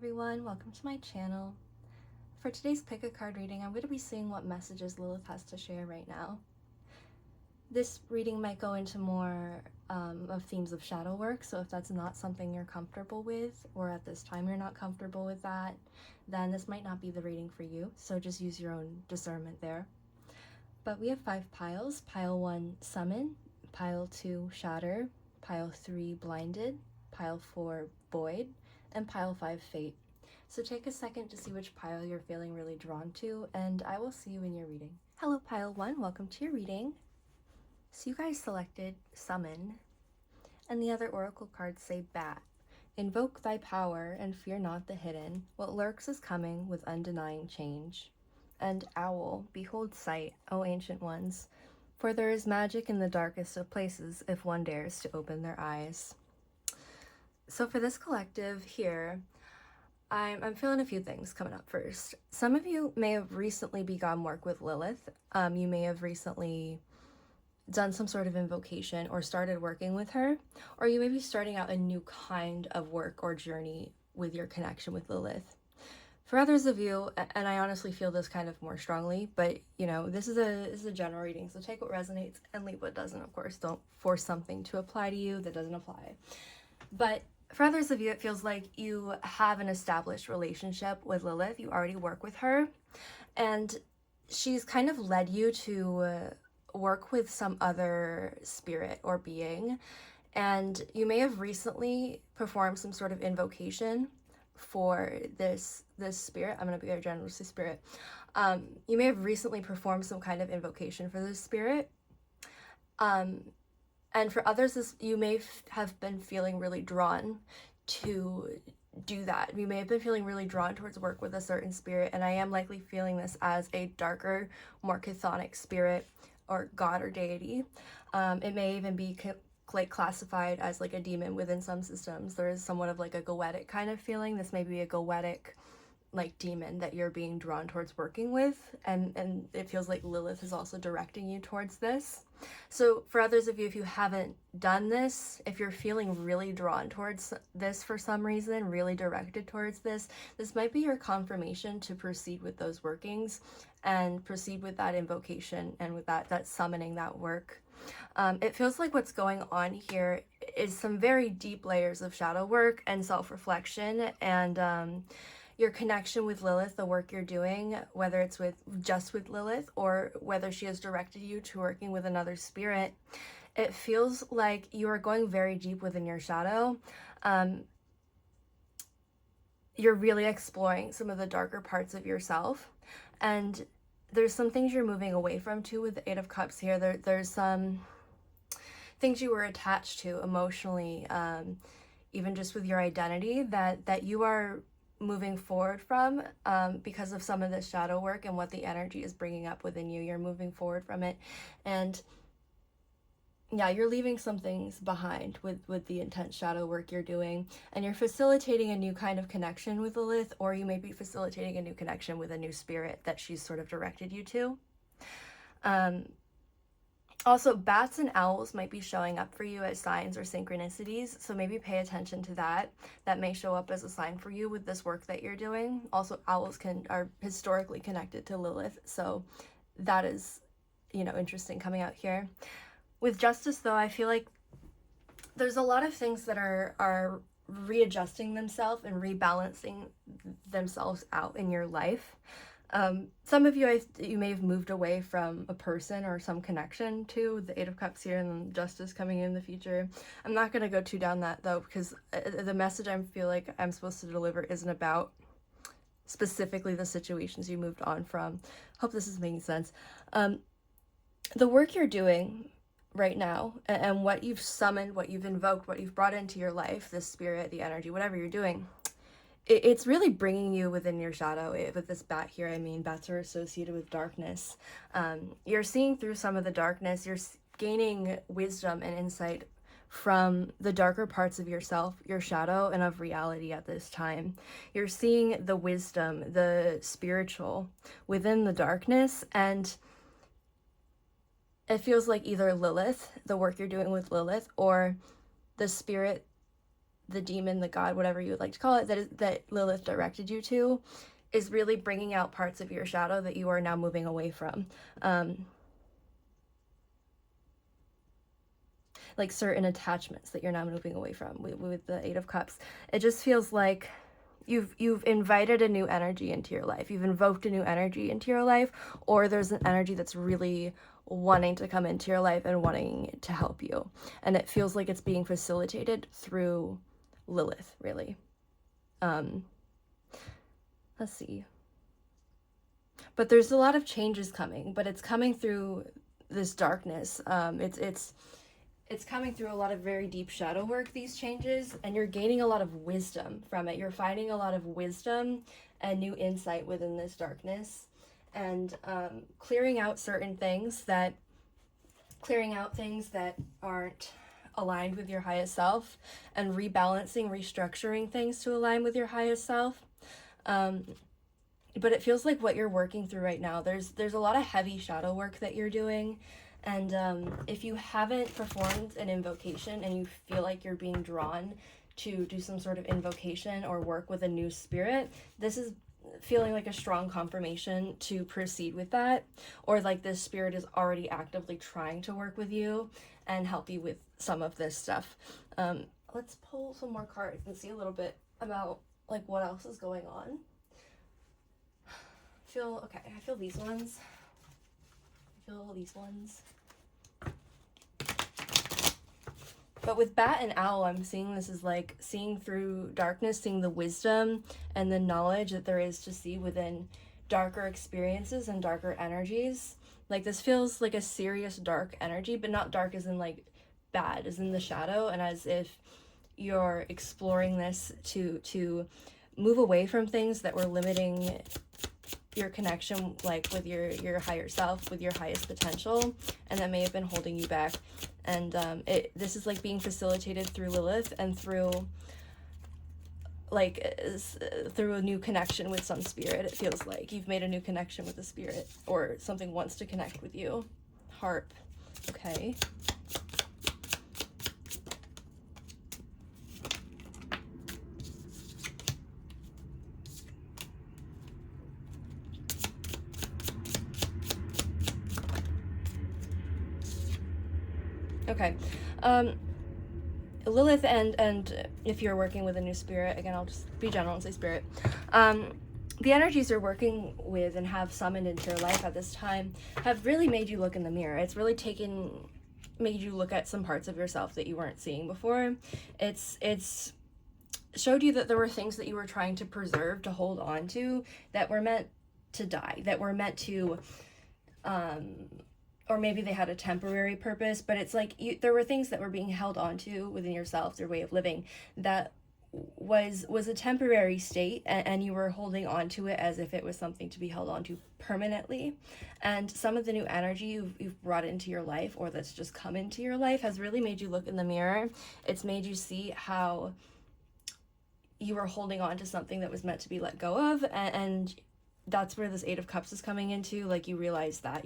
everyone, welcome to my channel. For today's pick a card reading, I'm going to be seeing what messages Lilith has to share right now. This reading might go into more of themes of shadow work, so if that's not something you're comfortable with, or at this time you're not comfortable with that, then this might not be the reading for you, so just use your own discernment there. But we have 5 piles. Pile 1, Summon. Pile 2, Shatter. Pile 3, Blinded. Pile 4, Void. And pile 5, Fate. So take a second to see which pile you're feeling really drawn to, and I will see you in your reading. Hello, pile 1. Welcome to your reading. So you guys selected Summon, and the other oracle cards say Bat. Invoke thy power and fear not the hidden. What lurks is coming with undenying change. And Owl, behold sight, O ancient ones, for there is magic in the darkest of places if one dares to open their eyes. So for this collective here, I'm feeling a few things coming up first. Some of you may have recently begun work with Lilith. You may have recently done some sort of invocation or started working with her, or you may be starting out a new kind of work or journey with your connection with Lilith. For others of you, and I honestly feel this kind of more strongly, but you know, this is a general reading, so take what resonates and leave what doesn't. Of course, don't force something to apply to you that doesn't apply. But for others of you, it feels like you have an established relationship with Lilith. You already work with her, and she's kind of led you to work with some other spirit or being, and you may have recently performed some sort of invocation for this spirit. I'm going to be a generously spirit. You may have recently performed some kind of invocation for this spirit. And for others, you may have been feeling really drawn to do that. You may have been feeling really drawn towards work with a certain spirit, and I am likely feeling this as a darker, more chthonic spirit or god or deity. It may even be like classified as like a demon within some systems. There is somewhat of like a goetic kind of feeling. This may be a goetic like demon that you're being drawn towards working with, and it feels like Lilith is also directing you towards this. So for others of you, if you haven't done this, if you're feeling really drawn towards this for some reason, really directed towards this might be your confirmation to proceed with those workings and proceed with that invocation and with that summoning, that work. It feels like what's going on here is some very deep layers of shadow work and self-reflection, and your connection with Lilith, the work you're doing, whether it's just with Lilith or whether she has directed you to working with another spirit, it feels like you are going very deep within your shadow. You're really exploring some of the darker parts of yourself, and there's some things you're moving away from too with the 8 of Cups here. There's some things you were attached to emotionally, even just with your identity, that you are moving forward from because of some of this shadow work and what the energy is bringing up within you. You're moving forward from it, and yeah, you're leaving some things behind with the intense shadow work you're doing, and you're facilitating a new kind of connection with Lilith, or you may be facilitating a new connection with a new spirit that she's sort of directed you to. Also, bats and owls might be showing up for you as signs or synchronicities, so maybe pay attention to that. That may show up as a sign for you with this work that you're doing. Also, owls are historically connected to Lilith, so that is, interesting coming out here. With Justice, though, I feel like there's a lot of things that are readjusting themselves and rebalancing themselves out in your life. Some of you, you may have moved away from a person or some connection to the 8 of Cups here, and then Justice coming in the future. I'm not going to go too down that, though, because the message I feel like I'm supposed to deliver isn't about specifically the situations you moved on from. Hope this is making sense. The work you're doing right now, and what you've summoned, what you've invoked, what you've brought into your life, the spirit, the energy, whatever you're doing, it's really bringing you within your shadow. With this bat here, I mean, bats are associated with darkness. You're seeing through some of the darkness. You're gaining wisdom and insight from the darker parts of yourself, your shadow, and of reality at this time. You're seeing the wisdom, the spiritual within the darkness, and it feels like either Lilith, the work you're doing with Lilith, or the spirit the demon, the god, whatever you would like to call it, that Lilith directed you to, is really bringing out parts of your shadow that you are now moving away from. Like certain attachments that you're now moving away from with the Eight of Cups. It just feels like you've invited a new energy into your life. You've invoked a new energy into your life, or there's an energy that's really wanting to come into your life and wanting to help you. And it feels like it's being facilitated through Lilith, really. Let's see. But there's a lot of changes coming, but it's coming through this darkness. It's coming through a lot of very deep shadow work, these changes, and you're gaining a lot of wisdom from it. You're finding a lot of wisdom and new insight within this darkness, and clearing out things that aren't aligned with your highest self, and rebalancing, restructuring things to align with your highest self. But it feels like what you're working through right now, there's a lot of heavy shadow work that you're doing. And if you haven't performed an invocation and you feel like you're being drawn to do some sort of invocation or work with a new spirit, this is feeling like a strong confirmation to proceed with that. Or like this spirit is already actively trying to work with you and help you with some of this stuff. Let's pull some more cards and see a little bit about like what else is going on. I feel these ones. But with Bat and Owl, I'm seeing this as like seeing through darkness, seeing the wisdom and the knowledge that there is to see within darker experiences and darker energies. Like this feels like a serious dark energy, but not dark as in like bad, as in the shadow, and as if you're exploring this to move away from things that were limiting your connection, like with your higher self, with your highest potential, and that may have been holding you back. And this is like being facilitated through Lilith and through a new connection with some spirit. It feels like you've made a new connection with a spirit, or something wants to connect with you. Harp. Okay. Okay. Lilith and if you're working with a new spirit, again, I'll just be general and say spirit. The energies you're working with and have summoned into your life at this time have really made you look in the mirror. It's really made you look at some parts of yourself that you weren't seeing before. It's showed you that there were things that you were trying to preserve, to hold on to, that were meant to die, that were meant to or maybe they had a temporary purpose, but it's like there were things that were being held onto within yourself, your way of living, that was a temporary state, and you were holding on to it as if it was something to be held on to permanently. And some of the new energy you've brought into your life, or that's just come into your life, has really made you look in the mirror. It's made you see how you were holding on to something that was meant to be let go of, and that's where this Eight of Cups is coming into. Like you realize that,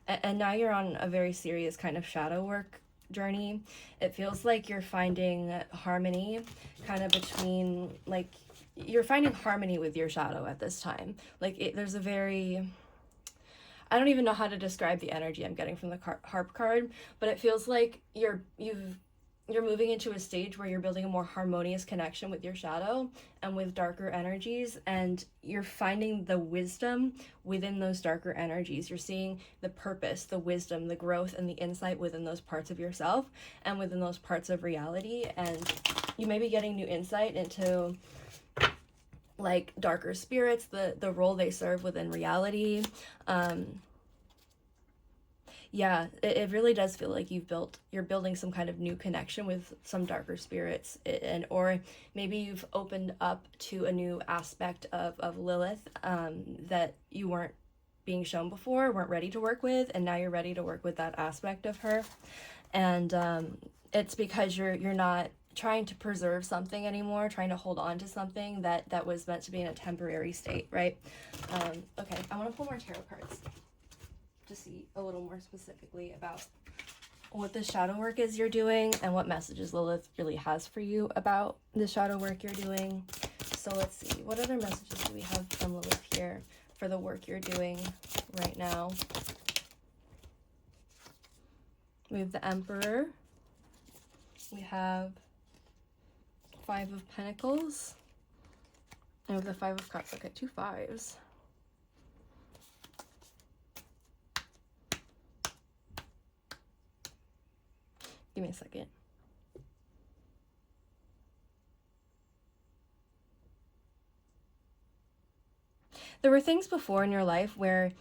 and now you're on a very serious kind of shadow work journey. It feels like you're finding harmony kind of between, like, you're finding harmony with your shadow at this time. Like there's a very, I don't even know how to describe the energy I'm getting from the harp card, but it feels like you're moving into a stage where you're building a more harmonious connection with your shadow and with darker energies, and you're finding the wisdom within those darker energies. You're seeing the purpose, the wisdom, the growth, and the insight within those parts of yourself and within those parts of reality. And you may be getting new insight into like darker spirits, the role they serve within reality. Yeah, it really does feel like you're building some kind of new connection with some darker spirits, or maybe you've opened up to a new aspect of Lilith that you weren't being shown before, weren't ready to work with, and now you're ready to work with that aspect of her. And it's because you're not trying to preserve something anymore, trying to hold on to something that was meant to be in a temporary state, right? Okay, I want to pull more tarot cards to see a little more specifically about what the shadow work is you're doing and what messages Lilith really has for you about the shadow work you're doing. So let's see, what other messages do we have from Lilith here for the work you're doing right now? We have the Emperor. We have Five of Pentacles. And we have the Five of Cups. Okay, 2 5s. Give me a second. There were things before in your life where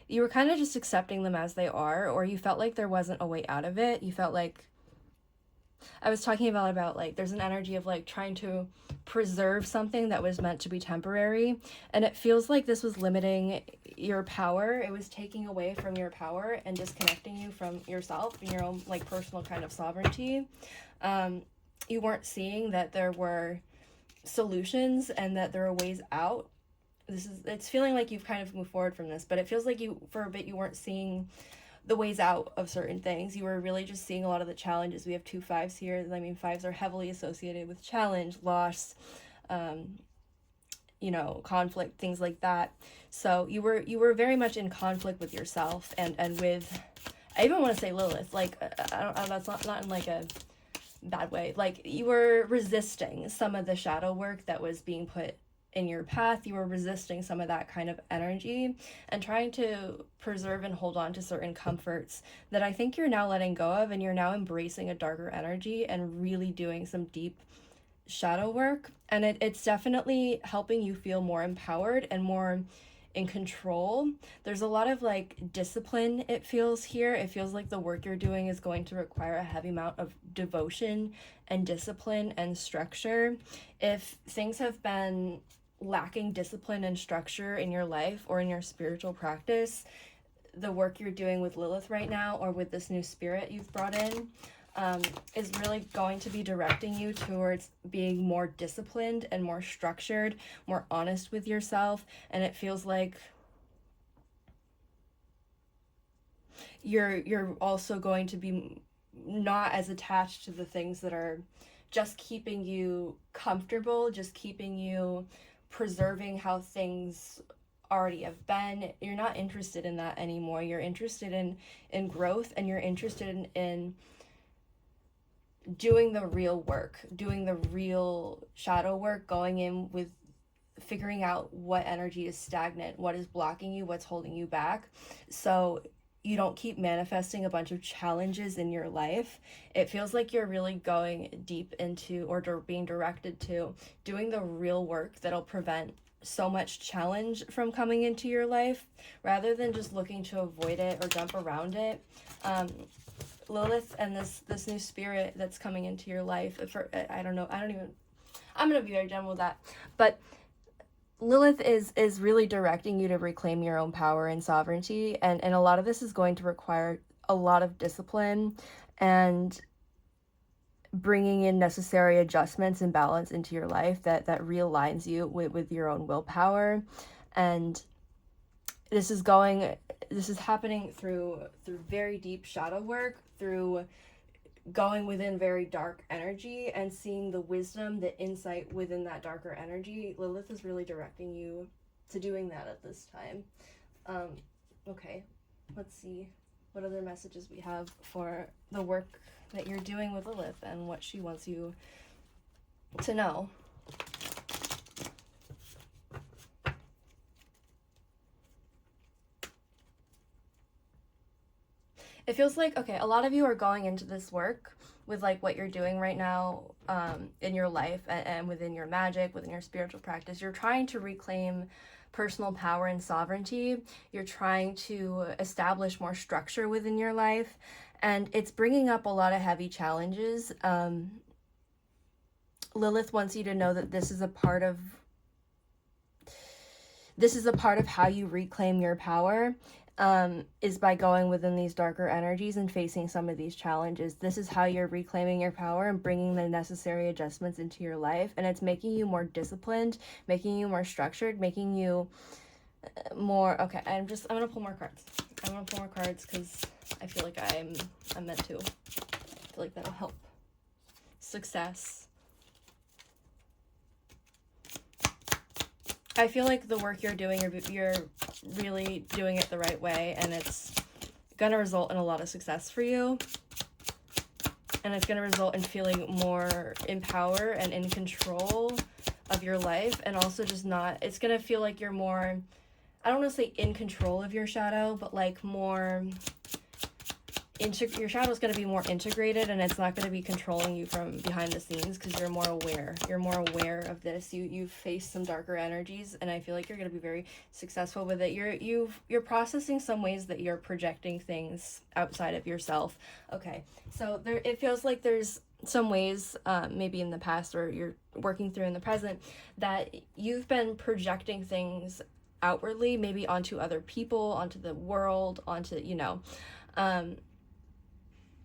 you were kind of just accepting them as they are, or you felt like there wasn't a way out of it. You felt like, I was talking about like there's an energy of like trying to preserve something that was meant to be temporary, and it feels like this was limiting your power. It was taking away from your power and disconnecting you from yourself and your own like personal kind of sovereignty. You weren't seeing that there were solutions and that there are ways out. It's feeling like you've kind of moved forward from this, but it feels like you, for a bit, you weren't seeing the ways out of certain things. You were really just seeing a lot of the challenges. We have 2 5s here. I mean, 5s are heavily associated with challenge, loss, you know, conflict, things like that. So you were very much in conflict with yourself and with, I even want to say Lilith, like, that's not in like a bad way. Like, you were resisting some of the shadow work that was being put in your path. You were resisting some of that kind of energy and trying to preserve and hold on to certain comforts that I think you're now letting go of, and you're now embracing a darker energy and really doing some deep shadow work. And it's definitely helping you feel more empowered and more in control. There's a lot of like discipline, it feels here. It feels like the work you're doing is going to require a heavy amount of devotion and discipline and structure. If things have been lacking discipline and structure in your life or in your spiritual practice, the work you're doing with Lilith right now, or with this new spirit you've brought in, is really going to be directing you towards being more disciplined and more structured, more honest with yourself. And it feels like you're also going to be not as attached to the things that are just keeping you comfortable, just keeping you preserving how things already have been. You're not interested in that anymore. You're interested in growth, and you're interested in doing the real work, doing the real shadow work, going in with figuring out what energy is stagnant, what is blocking you, what's holding you back, so you don't keep manifesting a bunch of challenges in your life. It feels like you're really going deep into, or being directed to, doing the real work that'll prevent so much challenge from coming into your life, rather than just looking to avoid it or jump around it. Lilith and this new spirit that's coming into your life, I'm gonna be very done with that, but Lilith is really directing you to reclaim your own power and sovereignty, and a lot of this is going to require a lot of discipline and bringing in necessary adjustments and balance into your life that realigns you with your own willpower. And this is happening through very deep shadow work, through going within very dark energy and seeing the wisdom, the insight within that darker energy. Lilith is really directing you to doing that at this time. Okay, let's see what other messages we have for the work that you're doing with Lilith and what she wants you to know. It feels like, okay, a lot of you are going into this work with like what you're doing right now in your life and within your magic, within your spiritual practice. You're trying to reclaim personal power and sovereignty. You're trying to establish more structure within your life, and it's bringing up a lot of heavy challenges. Lilith wants you to know that this is a part of how you reclaim your power. Is by going within these darker energies and facing some of these challenges. This is how you're reclaiming your power and bringing the necessary adjustments into your life. And it's making you more disciplined, making you more structured, making you more. Okay, I'm gonna pull more cards. I'm gonna pull more cards because I feel like I'm meant to. I feel like that'll help. Success. I feel like the work you're doing, you're really doing it the right way, and it's gonna result in a lot of success for you. And it's gonna result in feeling more in power and in control of your life, and also just not, it's gonna feel like you're more, I don't want to say in control of your shadow, but like more, your shadow is going to be more integrated, and it's not going to be controlling you from behind the scenes because you're more aware. You're more aware of this. You've faced some darker energies, and I feel like you're going to be very successful with it. You're processing some ways that you're projecting things outside of yourself. Okay, so it feels like there's some ways, maybe in the past or you're working through in the present, that you've been projecting things outwardly, maybe onto other people, onto the world, onto,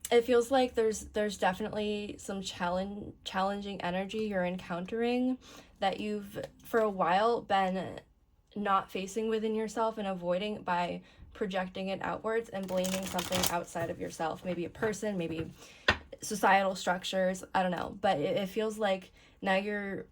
it feels like there's definitely some challenging energy you're encountering that you've for a while been not facing within yourself and avoiding by projecting it outwards and blaming something outside of yourself, maybe a person, maybe societal structures, I don't know, but it feels like now you're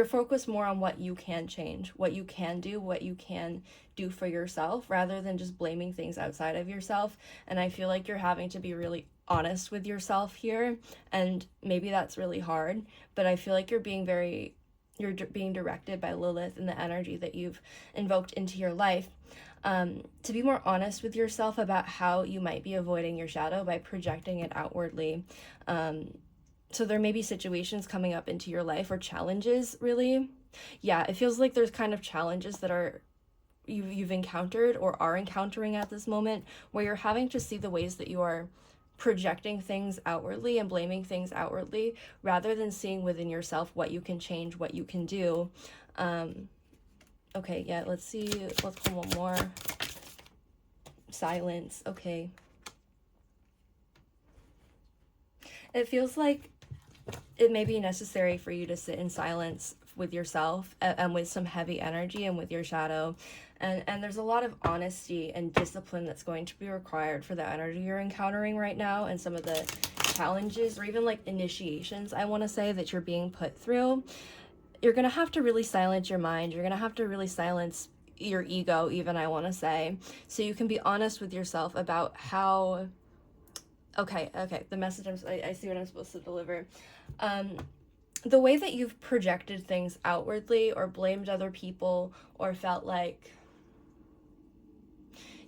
focused more on what you can change, what you can do for yourself, rather than just blaming things outside of yourself. And I feel like you're having to be really honest with yourself here, and maybe that's really hard, but I feel like you're being directed by Lilith and the energy that you've invoked into your life, to be more honest with yourself about how you might be avoiding your shadow by projecting it outwardly. So there may be situations coming up into your life, or challenges, really. Yeah, it feels like there's kind of challenges that you've encountered or are encountering at this moment, where you're having to see the ways that you are projecting things outwardly and blaming things outwardly, rather than seeing within yourself what you can change, what you can do. Okay, yeah, let's pull one more. Silence. Okay. It feels like it may be necessary for you to sit in silence with yourself and with some heavy energy and with your shadow. And there's a lot of honesty and discipline that's going to be required for the energy you're encountering right now, and some of the challenges or even like initiations, I want to say, that you're being put through. You're going to have to really silence your mind. You're going to have to really silence your ego, even, I want to say, so you can be honest with yourself about how... Okay, the message I see what I'm supposed to deliver. The way that you've projected things outwardly, or blamed other people, or felt like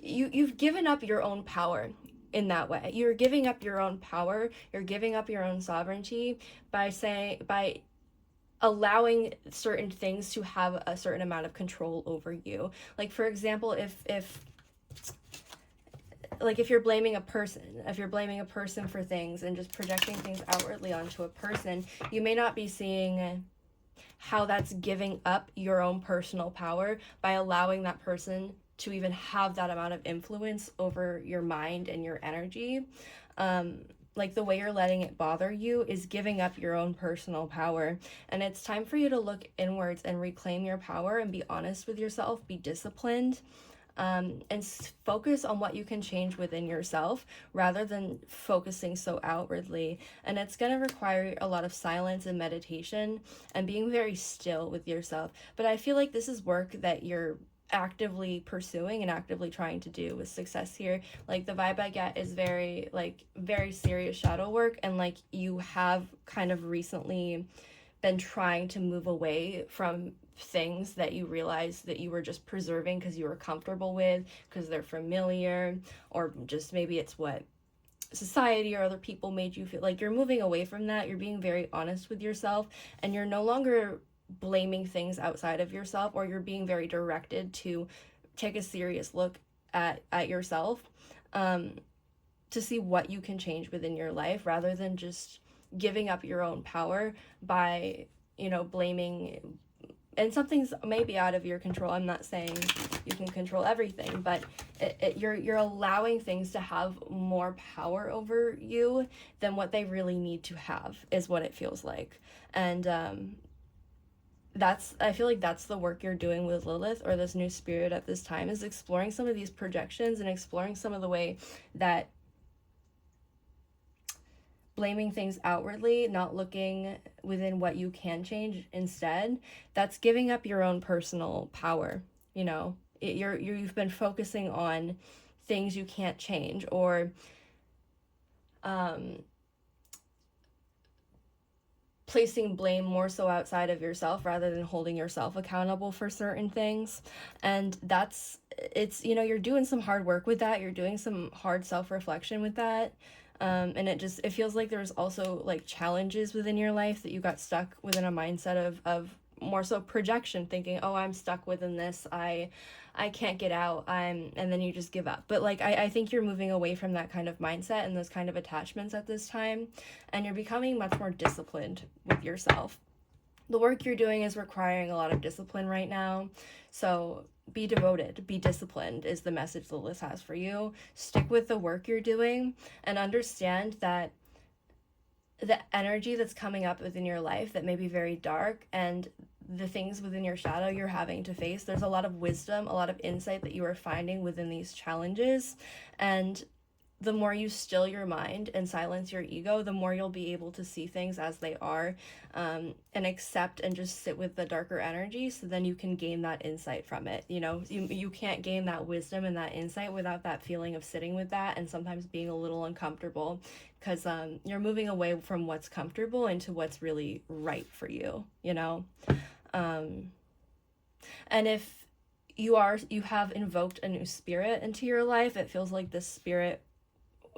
you've given up your own power in that way. You're giving up your own power, you're giving up your own sovereignty by allowing certain things to have a certain amount of control over you. Like, for example, if you're blaming a person for things and just projecting things outwardly onto a person, you may not be seeing how that's giving up your own personal power by allowing that person to even have that amount of influence over your mind and your energy. Like, the way you're letting it bother you is giving up your own personal power. And it's time for you to look inwards and reclaim your power and be honest with yourself, be disciplined, and focus on what you can change within yourself, rather than focusing so outwardly. And it's going to require a lot of silence and meditation and being very still with yourself. But I feel like this is work that you're actively pursuing and actively trying to do with success here. Like, the vibe I get is very serious shadow work, and like you have kind of recently been trying to move away from things that you realized that you were just preserving because you were comfortable with, because they're familiar, or just maybe it's what society or other people made you feel. Like, you're moving away from that. You're being very honest with yourself, and you're no longer blaming things outside of yourself, or you're being very directed to take a serious look at yourself, to see what you can change within your life, rather than just giving up your own power by blaming. And something's maybe out of your control. I'm not saying you can control everything, but you're allowing things to have more power over you than what they really need to have, is what it feels like. And I feel like that's the work you're doing with Lilith, or this new spirit at this time, is exploring some of these projections and exploring some of the way that blaming things outwardly, not looking within what you can change instead, that's giving up your own personal power. You know, you've been focusing on things you can't change, or placing blame more so outside of yourself rather than holding yourself accountable for certain things. And it's, you know, you're doing some hard work with that, you're doing some hard self-reflection with that. And it feels like there's also like challenges within your life that you got stuck within a mindset of more so projection, thinking, oh, I'm stuck within this, I can't get out, and then you just give up. But like I think you're moving away from that kind of mindset and those kind of attachments at this time, and you're becoming much more disciplined with yourself. The work you're doing is requiring a lot of discipline right now, so be devoted, be disciplined is the message Lilith has for you. Stick with the work you're doing and understand that the energy that's coming up within your life that may be very dark, and the things within your shadow you're having to face, there's a lot of wisdom, a lot of insight that you are finding within these challenges. And the more you still your mind and silence your ego, the more you'll be able to see things as they are, and accept and just sit with the darker energy, so then you can gain that insight from it. You know, you can't gain that wisdom and that insight without that feeling of sitting with that and sometimes being a little uncomfortable, because you're moving away from what's comfortable into what's really right for you, you know? And if you have invoked a new spirit into your life, it feels like this spirit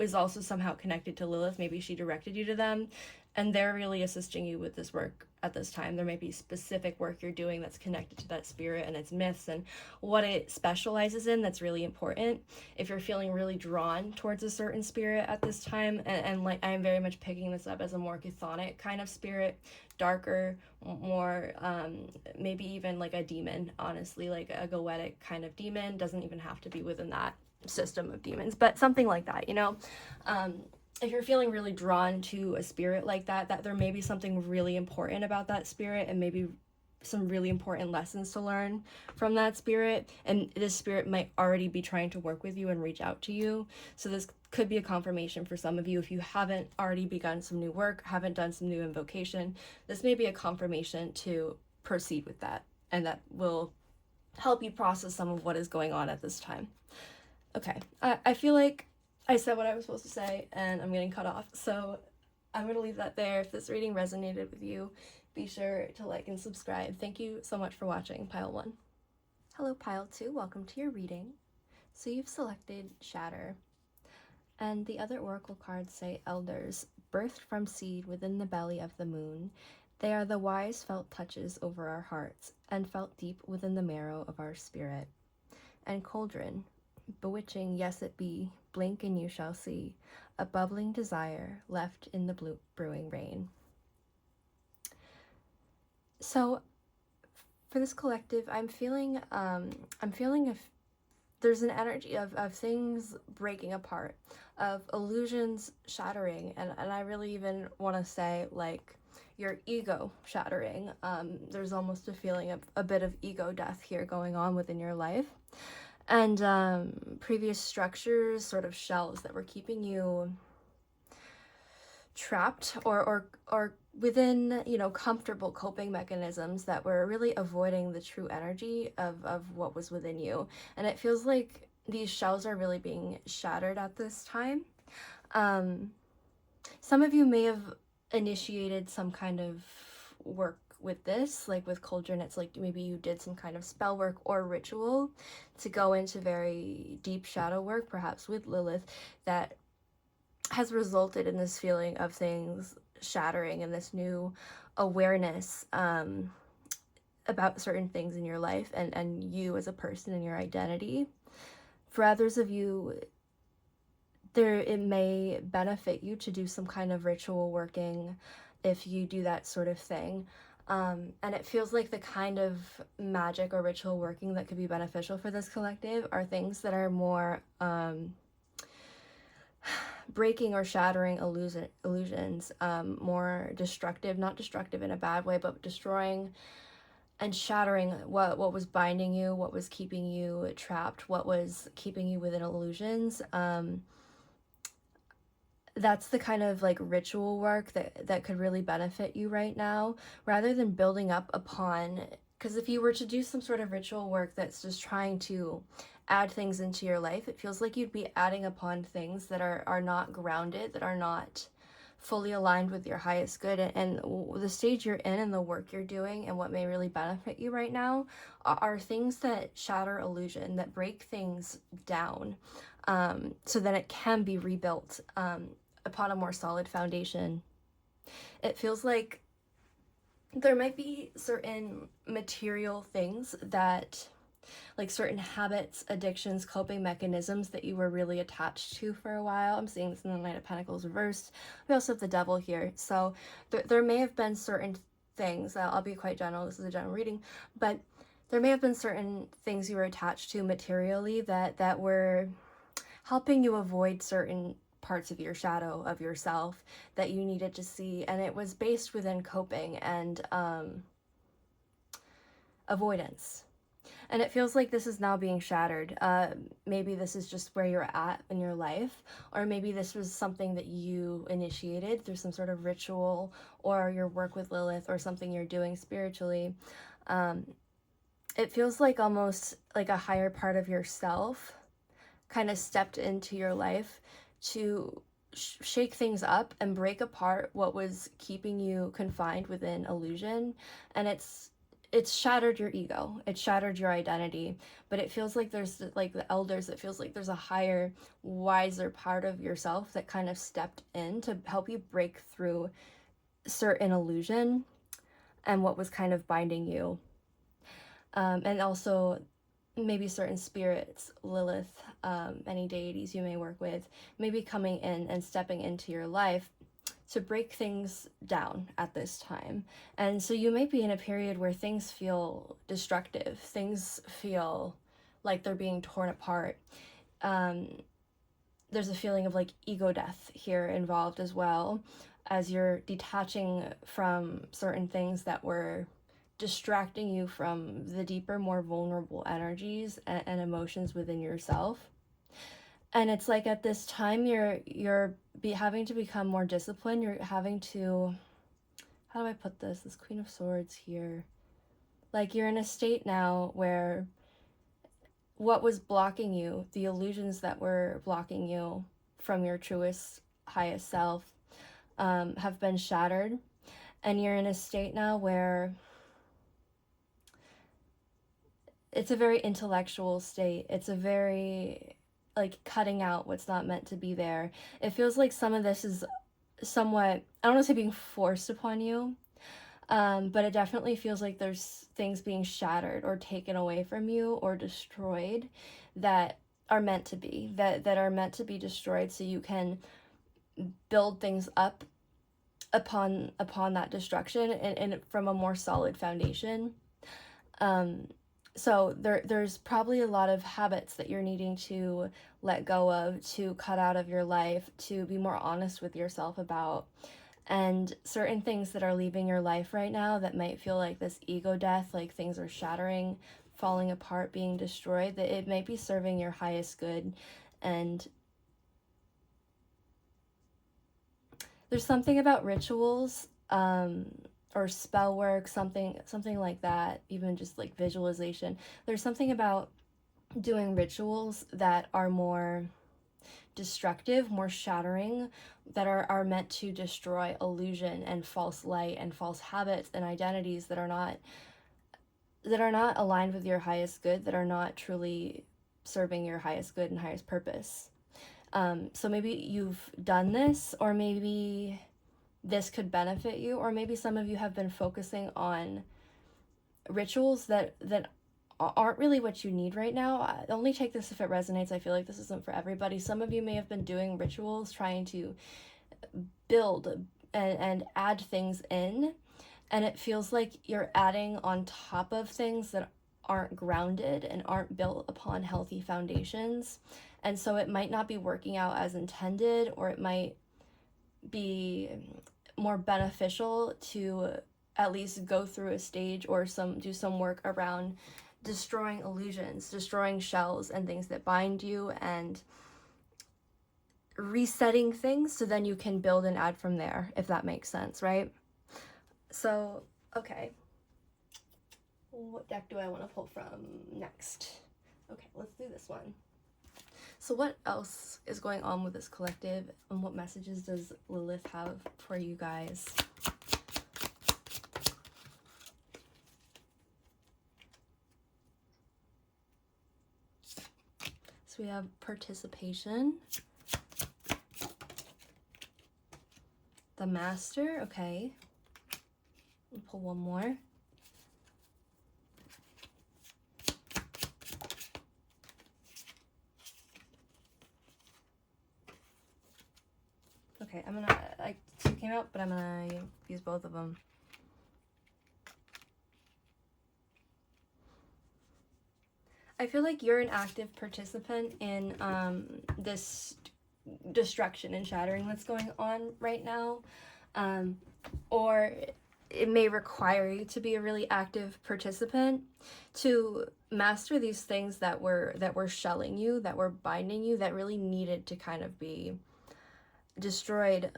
is also somehow connected to Lilith. Maybe she directed you to them, and they're really assisting you with this work at this time. There may be specific work you're doing that's connected to that spirit and its myths and what it specializes in that's really important. If you're feeling really drawn towards a certain spirit at this time, and like I'm very much picking this up as a more chthonic kind of spirit, darker, more maybe even like a demon, honestly, like a goetic kind of demon. Doesn't even have to be within that system of demons, but something like that, you know. If you're feeling really drawn to a spirit like that, that there may be something really important about that spirit, and maybe some really important lessons to learn from that spirit, and this spirit might already be trying to work with you and reach out to you. So this could be a confirmation for some of you. If you haven't already begun some new work, haven't done some new invocation, this may be a confirmation to proceed with that, and that will help you process some of what is going on at this time. Okay, I feel like I said what I was supposed to say, and I'm getting cut off, so I'm going to leave that there. If this reading resonated with you, be sure to like and subscribe. Thank you so much for watching Pile 1. Hello, Pile 2. Welcome to your reading. So you've selected Shatter, and the other oracle cards say Elders, birthed from seed within the belly of the moon. They are the wise felt touches over our hearts, and felt deep within the marrow of our spirit. And Cauldron, bewitching, yes it be, blink and you shall see, a bubbling desire left in the brewing rain. So for this collective, I'm feeling if there's an energy of things breaking apart, of illusions shattering, and I really even want to say like your ego shattering. There's almost a feeling of a bit of ego death here going on within your life. And previous structures, sort of shells that were keeping you trapped or within, you know, comfortable coping mechanisms that were really avoiding the true energy of what was within you. And it feels like these shells are really being shattered at this time. Some of you may have initiated some kind of work with this, like with Cauldron, it's like maybe you did some kind of spell work or ritual to go into very deep shadow work, perhaps with Lilith, that has resulted in this feeling of things shattering and this new awareness about certain things in your life and you as a person and your identity. For others of you, it may benefit you to do some kind of ritual working if you do that sort of thing. And it feels like the kind of magic or ritual working that could be beneficial for this collective are things that are more breaking or shattering illusions, more destructive, not destructive in a bad way, but destroying and shattering what was binding you, what was keeping you trapped, what was keeping you within illusions. That's the kind of like ritual work that could really benefit you right now, rather than building up upon, because if you were to do some sort of ritual work that's just trying to add things into your life, it feels like you'd be adding upon things that are not grounded, that are not fully aligned with your highest good. And the stage you're in and the work you're doing and what may really benefit you right now are things that shatter illusion, that break things down, so that it can be rebuilt upon a more solid foundation. It feels like there might be certain material things that, like certain habits, addictions, coping mechanisms that you were really attached to for a while. I'm seeing this in the Knight of Pentacles reversed. We also have the Devil here. So there may have been certain things, I'll be quite general, this is a general reading, but there may have been certain things you were attached to materially that were helping you avoid certain parts of your shadow of yourself that you needed to see, and it was based within coping and avoidance. And it feels like this is now being shattered. Maybe this is just where you're at in your life, or maybe this was something that you initiated through some sort of ritual or your work with Lilith or something you're doing spiritually. It feels like almost like a higher part of yourself kind of stepped into your life to shake things up and break apart what was keeping you confined within illusion. And it's shattered your ego, it shattered your identity, but it feels like there's, like the elders, it feels like there's a higher, wiser part of yourself that kind of stepped in to help you break through certain illusion and what was kind of binding you. And also maybe certain spirits, Lilith, any deities you may work with, maybe coming in and stepping into your life to break things down at this time. And so you may be in a period where things feel destructive, things feel like they're being torn apart. There's a feeling of like ego death here involved as well, as you're detaching from certain things that were distracting you from the deeper, more vulnerable energies and emotions within yourself. And it's like at this time you're having to become more disciplined. You're having to, how do I put this? This Queen of Swords here. Like you're in a state now where what was blocking you, the illusions that were blocking you from your truest, highest self, have been shattered. And you're in a state now where it's a very intellectual state. It's a very, like, cutting out what's not meant to be there. It feels like some of this is somewhat, I don't want to say being forced upon you, but it definitely feels like there's things being shattered or taken away from you or destroyed that are meant to be, that are meant to be destroyed so you can build things up upon that destruction and from a more solid foundation. So there's probably a lot of habits that you're needing to let go of, to cut out of your life, to be more honest with yourself about, and certain things that are leaving your life right now that might feel like this ego death, like things are shattering, falling apart, being destroyed, that it might be serving your highest good. And there's something about rituals, or spell work, something like that, even just like visualization. There's something about doing rituals that are more destructive, more shattering, that are meant to destroy illusion and false light and false habits and identities that are not aligned with your highest good, that are not truly serving your highest good and highest purpose. So maybe you've done this, or maybe this could benefit you, or maybe some of you have been focusing on rituals that aren't really what you need right now. I only take this if it resonates. I feel like this isn't for everybody. Some of you may have been doing rituals, trying to build and add things in, and it feels like you're adding on top of things that aren't grounded and aren't built upon healthy foundations. And so it might not be working out as intended, or it might be more beneficial to at least go through a stage or do some work around destroying illusions, destroying shells and things that bind you, and resetting things so then you can build and add from there, if that makes sense, right? So, okay. What deck do I want to pull from next? Okay, let's do this one. So what else is going on with this collective, and what messages does Lilith have for you guys? So we have participation, the Master, okay. We'll pull one more. Okay, I'm gonna, two came out, but I'm gonna use both of them. I feel like you're an active participant in this destruction and shattering that's going on right now, or it may require you to be a really active participant to master these things that were shelling you, that were binding you, that really needed to kind of be destroyed.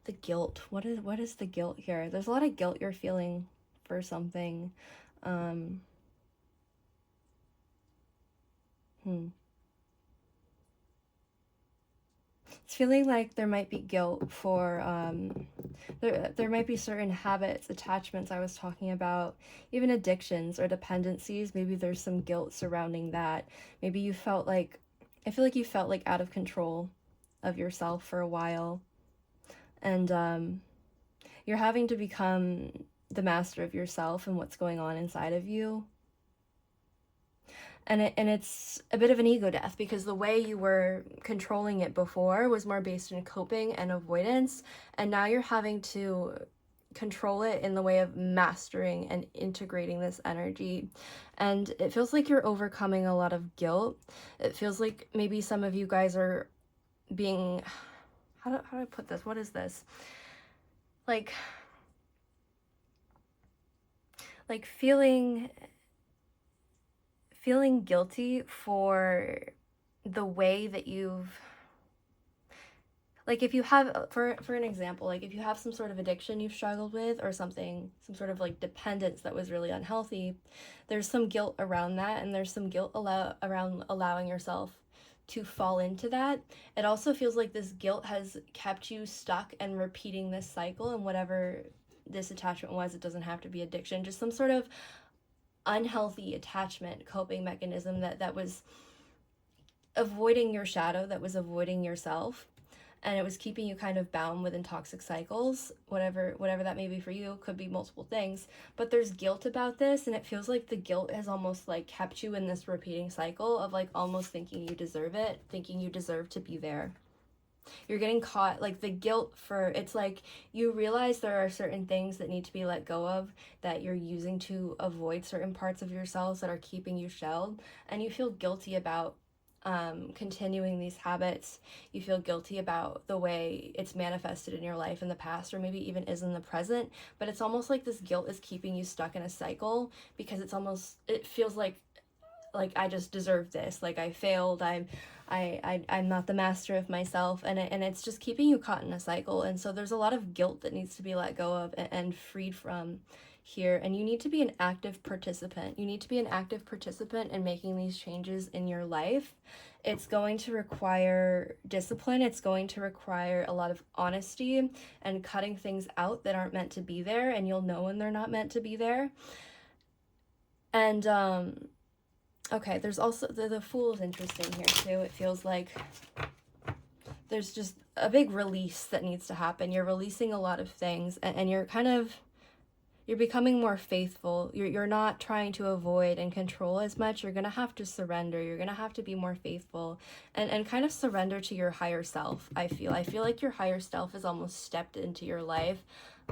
The guilt. What is the guilt here? There's a lot of guilt you're feeling for something. It's feeling like there might be guilt for there might be certain habits, attachments I was talking about, even addictions or dependencies. Maybe there's some guilt surrounding that. Maybe you felt like, I feel like you felt like out of control of yourself for a while, and you're having to become the master of yourself and what's going on inside of you. And it's a bit of an ego death, because the way you were controlling it before was more based in coping and avoidance, and now you're having to control it in the way of mastering and integrating this energy. And it feels like you're overcoming a lot of guilt. It feels like maybe some of you guys are being, how do I put this? What is this? Like feeling guilty for the way that you've, like, if you have, for an example, like if you have some sort of addiction you've struggled with, or something, some sort of like dependence that was really unhealthy, there's some guilt around that, and there's some guilt around allowing yourself to fall into that. It also feels like this guilt has kept you stuck and repeating this cycle, and whatever this attachment was, it doesn't have to be addiction, just some sort of unhealthy attachment coping mechanism that was avoiding your shadow, that was avoiding yourself, and it was keeping you kind of bound within toxic cycles, whatever that may be for you. Could be multiple things, but there's guilt about this, and it feels like the guilt has almost like kept you in this repeating cycle of like almost thinking you deserve it, thinking you deserve to be there. You're getting caught, like the guilt for, it's like you realize there are certain things that need to be let go of, that you're using to avoid certain parts of yourselves that are keeping you shelled, and you feel guilty about continuing these habits. You feel guilty about the way it's manifested in your life in the past, or maybe even is in the present, but it's almost like this guilt is keeping you stuck in a cycle, because it feels like I just deserve this, like I failed, I'm not the master of myself, and it's just keeping you caught in a cycle. And so there's a lot of guilt that needs to be let go of and freed from here, and you need to be an active participant. You need to be an active participant in making these changes in your life. It's going to require discipline. It's going to require a lot of honesty and cutting things out that aren't meant to be there, and you'll know when they're not meant to be there. And okay, there's also the Fool is interesting here too. It feels like there's just a big release that needs to happen. You're releasing a lot of things, and you're becoming more faithful. You're not trying to avoid and control as much. You're gonna have to surrender. You're gonna have to be more faithful and kind of surrender to your higher self. I feel like your higher self has almost stepped into your life,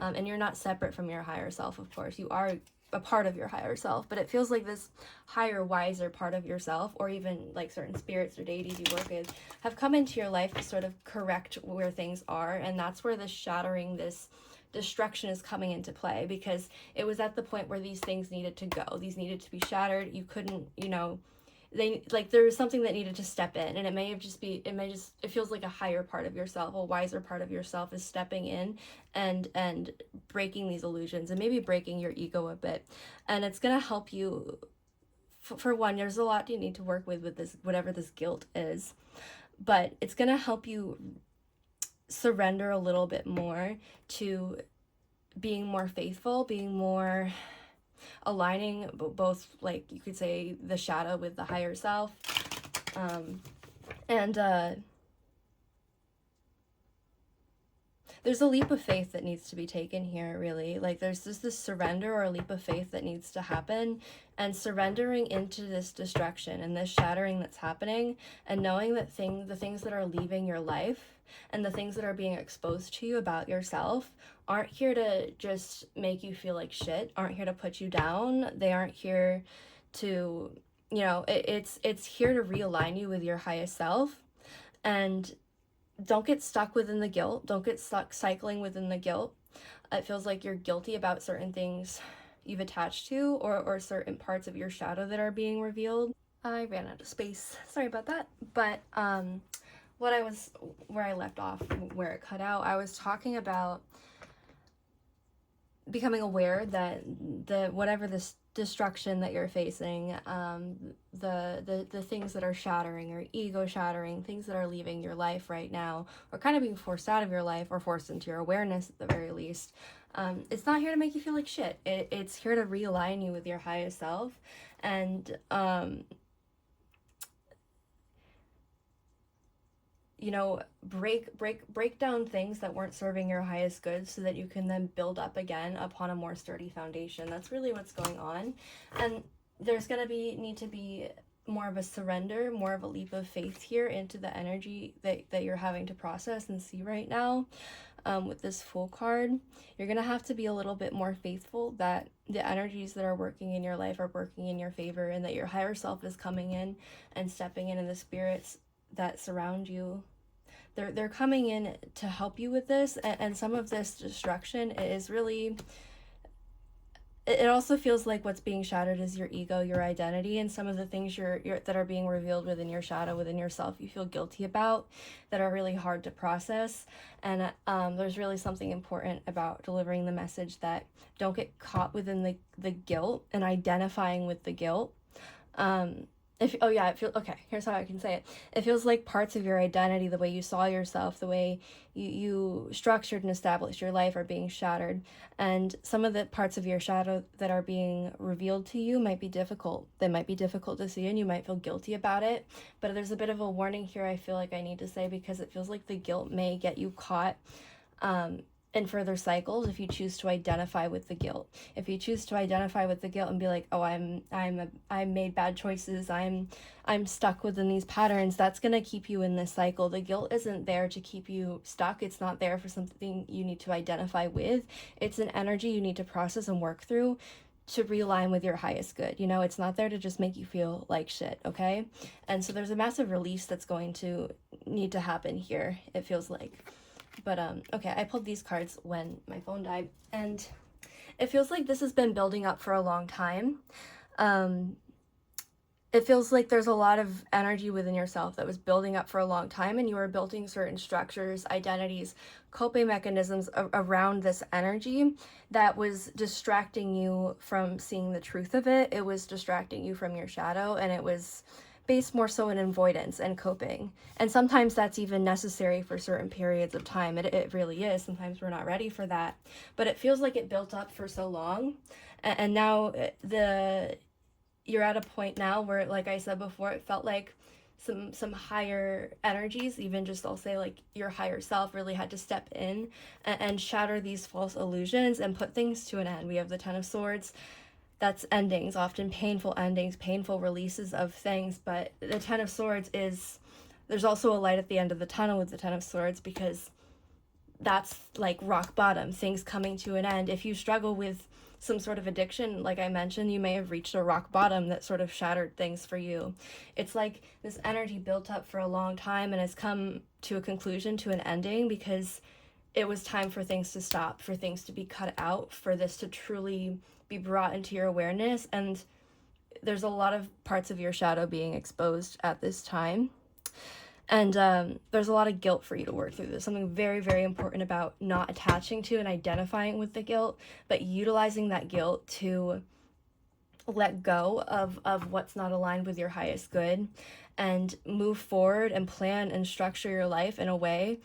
and you're not separate from your higher self. Of course, you are a part of your higher self, but it feels like this higher, wiser part of yourself, or even like certain spirits or deities you work with, have come into your life to sort of correct where things are, and that's where this shattering, this destruction is coming into play, because it was at the point where these things needed to go. These needed to be shattered. You couldn't, there was something that needed to step in, and it feels like a higher part of yourself, a wiser part of yourself is stepping in and breaking these illusions, and maybe breaking your ego a bit. And it's going to help you, for one, there's a lot you need to work with this, whatever this guilt is, but it's going to help you surrender a little bit more to being more faithful, being more aligning both, like you could say, the shadow with the higher self. There's a leap of faith that needs to be taken here, really. Like, there's just this surrender or a leap of faith that needs to happen, and surrendering into this destruction and this shattering that's happening, and knowing that the things that are leaving your life and the things that are being exposed to you about yourself aren't here to just make you feel like shit, aren't here to put you down. They aren't here to, it's here to realign you with your highest self. And don't get stuck within the guilt. Don't get stuck cycling within the guilt. It feels like you're guilty about certain things you've attached to, or certain parts of your shadow that are being revealed. I ran out of space. Sorry about that. But where I left off, where it cut out, I was talking about becoming aware that whatever this destruction that you're facing, the things that are shattering, or ego shattering, things that are leaving your life right now, or kind of being forced out of your life, or forced into your awareness at the very least, it's not here to make you feel like shit. It's here to realign you with your highest self, and break down things that weren't serving your highest good, so that you can then build up again upon a more sturdy foundation. That's really what's going on. And there's going to need to be more of a surrender, more of a leap of faith here into the energy that you're having to process and see right now. With this Fool card, you're going to have to be a little bit more faithful that the energies that are working in your life are working in your favor, and that your higher self is coming in and stepping in the spirits that surround you. They're coming in to help you with this, and some of this destruction is really, it also feels like what's being shattered is your ego, your identity, and some of the things that are being revealed within your shadow, within yourself, you feel guilty about, that are really hard to process. And there's really something important about delivering the message that don't get caught within the guilt and identifying with the guilt. Here's how I can say it. It feels like parts of your identity, the way you saw yourself, the way you structured and established your life, are being shattered. And some of the parts of your shadow that are being revealed to you might be difficult. They might be difficult to see, and you might feel guilty about it. But there's a bit of a warning here I feel like I need to say, because it feels like the guilt may get you caught in further cycles if you choose to identify with the guilt. If you choose to identify with the guilt and be like, oh, I made bad choices, I'm stuck within these patterns, that's gonna keep you in this cycle. The guilt isn't there to keep you stuck. It's not there for something you need to identify with. It's an energy you need to process and work through to realign with your highest good. It's not there to just make you feel like shit, okay? And so there's a massive release that's going to need to happen here, it feels like. But, okay, I pulled these cards when my phone died, and it feels like this has been building up for a long time. It feels like there's a lot of energy within yourself that was building up for a long time, and you were building certain structures, identities, coping mechanisms around this energy that was distracting you from seeing the truth of it. It was distracting you from your shadow, and it was based more so in avoidance and coping. And sometimes that's even necessary for certain periods of time. It really is. Sometimes we're not ready for that. But it feels like it built up for so long. And now you're at a point now where, like I said before, it felt like some higher energies, even just, I'll say, like your higher self, really had to step in and shatter these false illusions and put things to an end. We have the Ten of Swords. That's endings, often painful endings, painful releases of things. But the Ten of Swords there's also a light at the end of the tunnel with the Ten of Swords, because that's like rock bottom, things coming to an end. If you struggle with some sort of addiction, like I mentioned, you may have reached a rock bottom that sort of shattered things for you. It's like this energy built up for a long time and has come to a conclusion, to an ending, because it was time for things to stop, for things to be cut out, for this to truly be brought into your awareness. And there's a lot of parts of your shadow being exposed at this time. And there's a lot of guilt for you to work through. There's something very, very important about not attaching to and identifying with the guilt, but utilizing that guilt to let go of what's not aligned with your highest good, and move forward and plan and structure your life in a way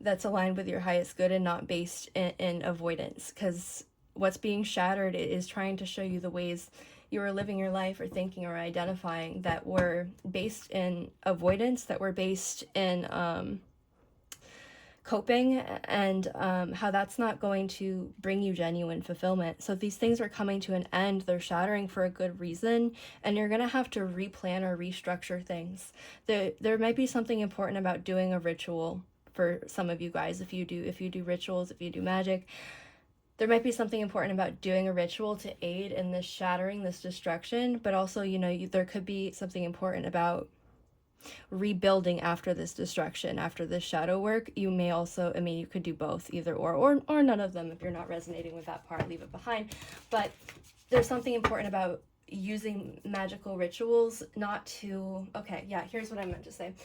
that's aligned with your highest good and not based in avoidance. Because what's being shattered is trying to show you the ways you are living your life or thinking or identifying that were based in avoidance, that were based in coping, and how that's not going to bring you genuine fulfillment. So these things are coming to an end, they're shattering for a good reason, and you're gonna have to replan or restructure things. There might be something important about doing a ritual for some of you guys. If you do rituals, if you do magic, there might be something important about doing a ritual to aid in this shattering, this destruction, but also, there could be something important about rebuilding after this destruction, after this shadow work. You may also, you could do both, either or none of them. If you're not resonating with that part, leave it behind. But there's something important about using magical rituals not to, okay, yeah, here's what I meant to say.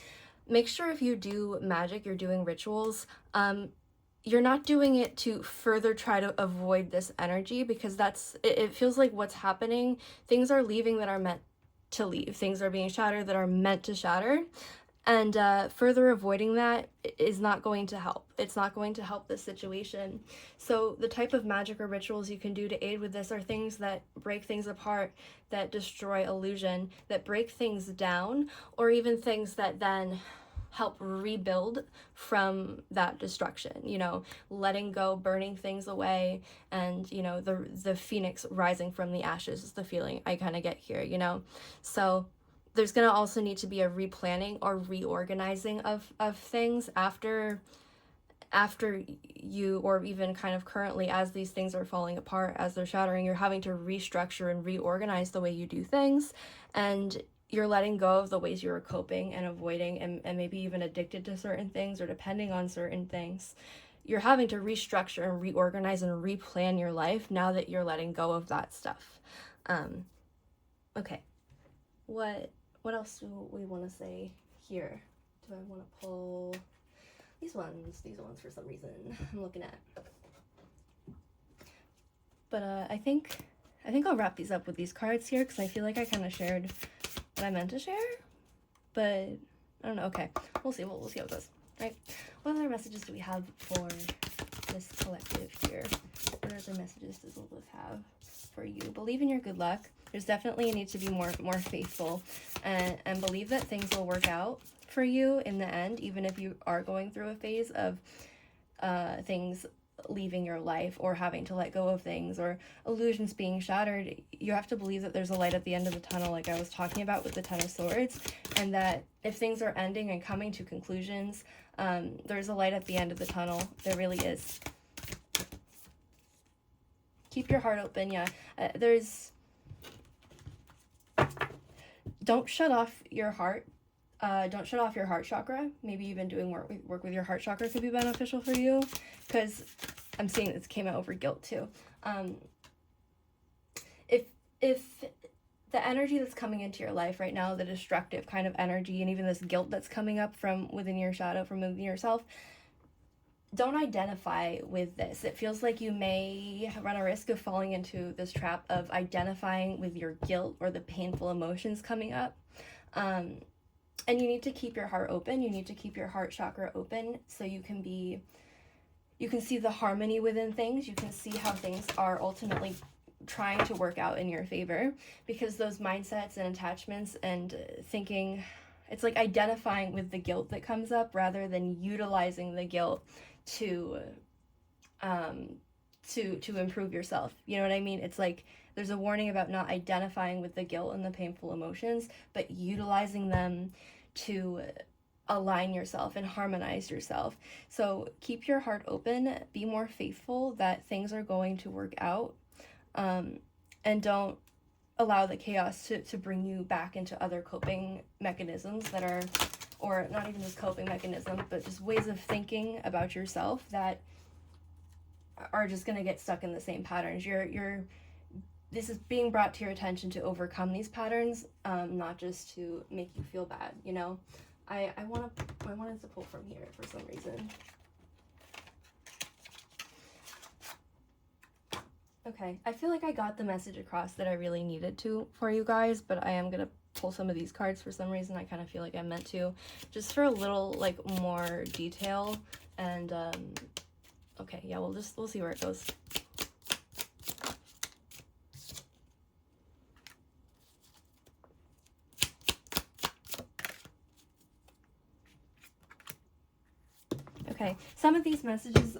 Make sure if you do magic, you're doing rituals, you're not doing it to further try to avoid this energy, because it feels like what's happening, things are leaving that are meant to leave, things are being shattered that are meant to shatter, and further avoiding that is not going to help. It's not going to help this situation. So the type of magic or rituals you can do to aid with this are things that break things apart, that destroy illusion, that break things down, or even things that then help rebuild from that destruction, letting go, burning things away, and the phoenix rising from the ashes is the feeling I kind of get here. So there's going to also need to be a replanning or reorganizing of things after you, or even kind of currently as these things are falling apart, as they're shattering, you're having to restructure and reorganize the way you do things, and you're letting go of the ways you were coping and avoiding and maybe even addicted to certain things or depending on certain things. You're having to restructure and reorganize and replan your life now that you're letting go of that stuff. Okay. What else do we want to say here? Do I want to pull these ones for some reason I'm looking at? But I think I'll wrap these up with these cards here, because I feel like I kind of shared what I meant to share, but I don't know. Okay, we'll see. We'll see how it goes. Right? What other messages do we have for this collective here? What other messages does Lilith have for you? Believe in your good luck. There's definitely a need to be more faithful, and believe that things will work out for you in the end, even if you are going through a phase of things leaving your life, or having to let go of things, or illusions being shattered. You have to believe that there's a light at the end of the tunnel, like I was talking about with the Ten of Swords, and that if things are ending and coming to conclusions, there's a light at the end of the tunnel. There really is. Keep your heart open. Yeah, don't shut off your heart. Don't shut off your heart chakra. Maybe even doing work with your heart chakra could be beneficial for you, because I'm seeing this came out over guilt too. If the energy that's coming into your life right now, the destructive kind of energy, and even this guilt that's coming up from within your shadow, from within yourself, don't identify with this. It feels like you may run a risk of falling into this trap of identifying with your guilt or the painful emotions coming up. And you need to keep your heart open. You need to keep your heart chakra open, so you can see the harmony within things. You can see how things are ultimately trying to work out in your favor, because those mindsets and attachments and thinking, it's like identifying with the guilt that comes up rather than utilizing the guilt to improve yourself. You know what I mean? It's like there's a warning about not identifying with the guilt and the painful emotions, but utilizing them to align yourself and harmonize yourself. So keep your heart open, be more faithful that things are going to work out, and don't allow the chaos to bring you back into other coping mechanisms that are, or not even just coping mechanisms, but just ways of thinking about yourself that are just going to get stuck in the same patterns. This is being brought to your attention to overcome these patterns, not just to make you feel bad, you know? I wanted to pull from here for some reason. Okay, I feel like I got the message across that I really needed to for you guys, but I am going to pull some of these cards for some reason. I kind of feel like I meant to, just for a little, like, more detail. And, okay, yeah, we'll see where it goes. Okay, some of these messages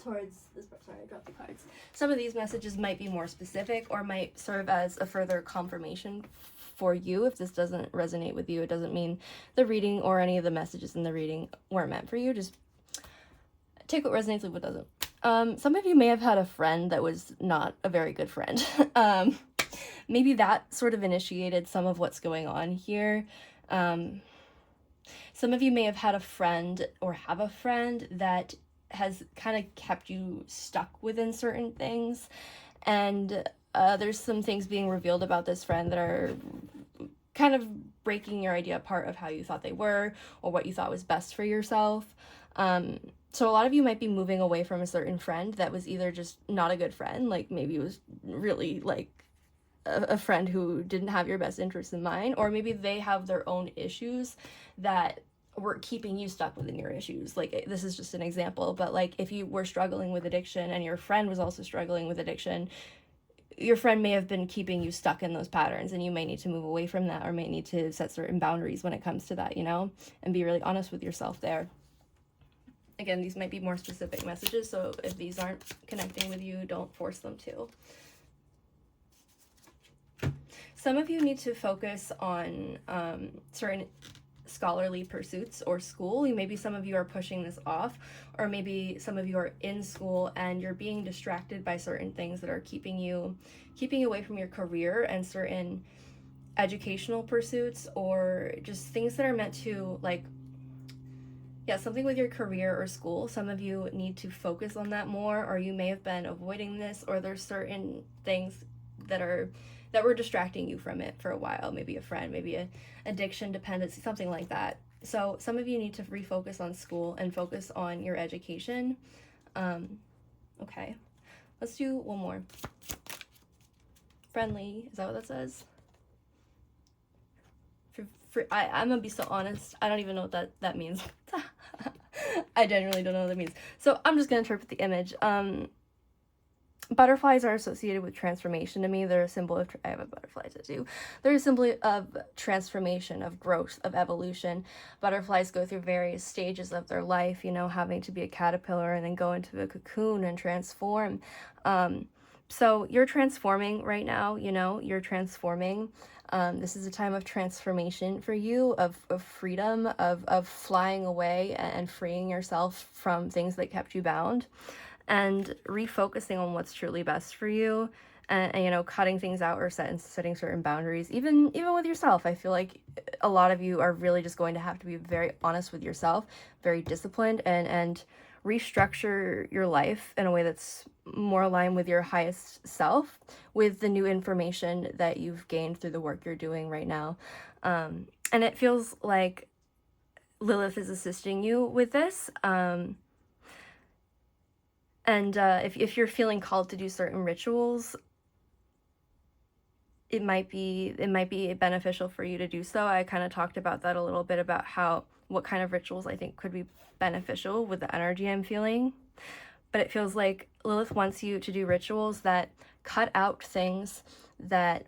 towards this part, sorry, I dropped the cards. Some of these messages might be more specific or might serve as a further confirmation for you. If this doesn't resonate with you, it doesn't mean the reading or any of the messages in the reading weren't meant for you. Just take what resonates, leave what doesn't. Some of you may have had a friend that was not a very good friend. Maybe that sort of initiated some of what's going on here. Some of you may have had a friend or have a friend that has kind of kept you stuck within certain things. And there's some things being revealed about this friend that are kind of breaking your idea apart of how you thought they were or what you thought was best for yourself. So a lot of you might be moving away from a certain friend that was either just not a good friend, like maybe it was really like a friend who didn't have your best interests in mind, or maybe they have their own issues that were keeping you stuck within your issues. Like, this is just an example, but like if you were struggling with addiction and your friend was also struggling with addiction, your friend may have been keeping you stuck in those patterns, and you may need to move away from that, or may need to set certain boundaries when it comes to that, you know, and be really honest with yourself there. Again, these might be more specific messages, so if these aren't connecting with you, don't force them to. Some of you need to focus on certain scholarly pursuits or school. Maybe some of you are pushing this off, or maybe some of you are in school and you're being distracted by certain things that are keeping you away from your career and certain educational pursuits, or just things that are meant to, like, yeah, something with your career or school. Some of you need to focus on that more, or you may have been avoiding this, or there's certain things that were distracting you from it for a while. Maybe a friend, maybe a addiction, dependency, something like that. So some of you need to refocus on school and focus on your education. Okay, let's do one more. Friendly, is that what that says? I'm gonna be so honest, I don't even know what that means. I genuinely don't know what that means. So I'm just gonna interpret the image. Butterflies are associated with transformation to me. They're a symbol of, I have a butterfly tattoo. They're a symbol of transformation, of growth, of evolution. Butterflies go through various stages of their life, you know, having to be a caterpillar and then go into a cocoon and transform. So you're transforming right now, you know, you're transforming. This is a time of transformation for you, of freedom, of flying away and freeing yourself from things that kept you bound, and refocusing on what's truly best for you, and you know, cutting things out or setting certain boundaries, even with yourself. I feel like a lot of you are really just going to have to be very honest with yourself, very disciplined, and restructure your life in a way that's more aligned with your highest self, with the new information that you've gained through the work you're doing right now. And it feels like Lilith is assisting you with this. And if you're feeling called to do certain rituals, it might be beneficial for you to do so. I kind of talked about that a little bit, about what kind of rituals I think could be beneficial with the energy I'm feeling. But it feels like Lilith wants you to do rituals that cut out things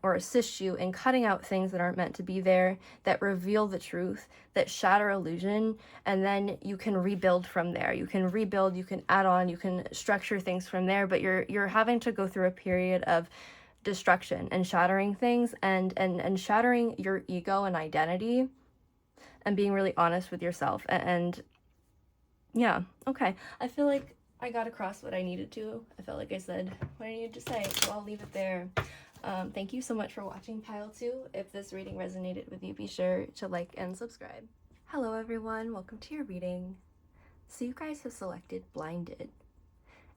or assist you in cutting out things that aren't meant to be there, that reveal the truth, that shatter illusion, and then you can rebuild from there. You can rebuild, you can add on, you can structure things from there, but you're having to go through a period of destruction and shattering things, and shattering your ego and identity, and being really honest with yourself. And yeah, okay. I feel like I got across what I needed to. I felt like I said what I needed to say, so I'll leave it there. Thank you so much for watching Pile 2. If this reading resonated with you, be sure to like and subscribe. Hello everyone, welcome to your reading. So you guys have selected Blinded.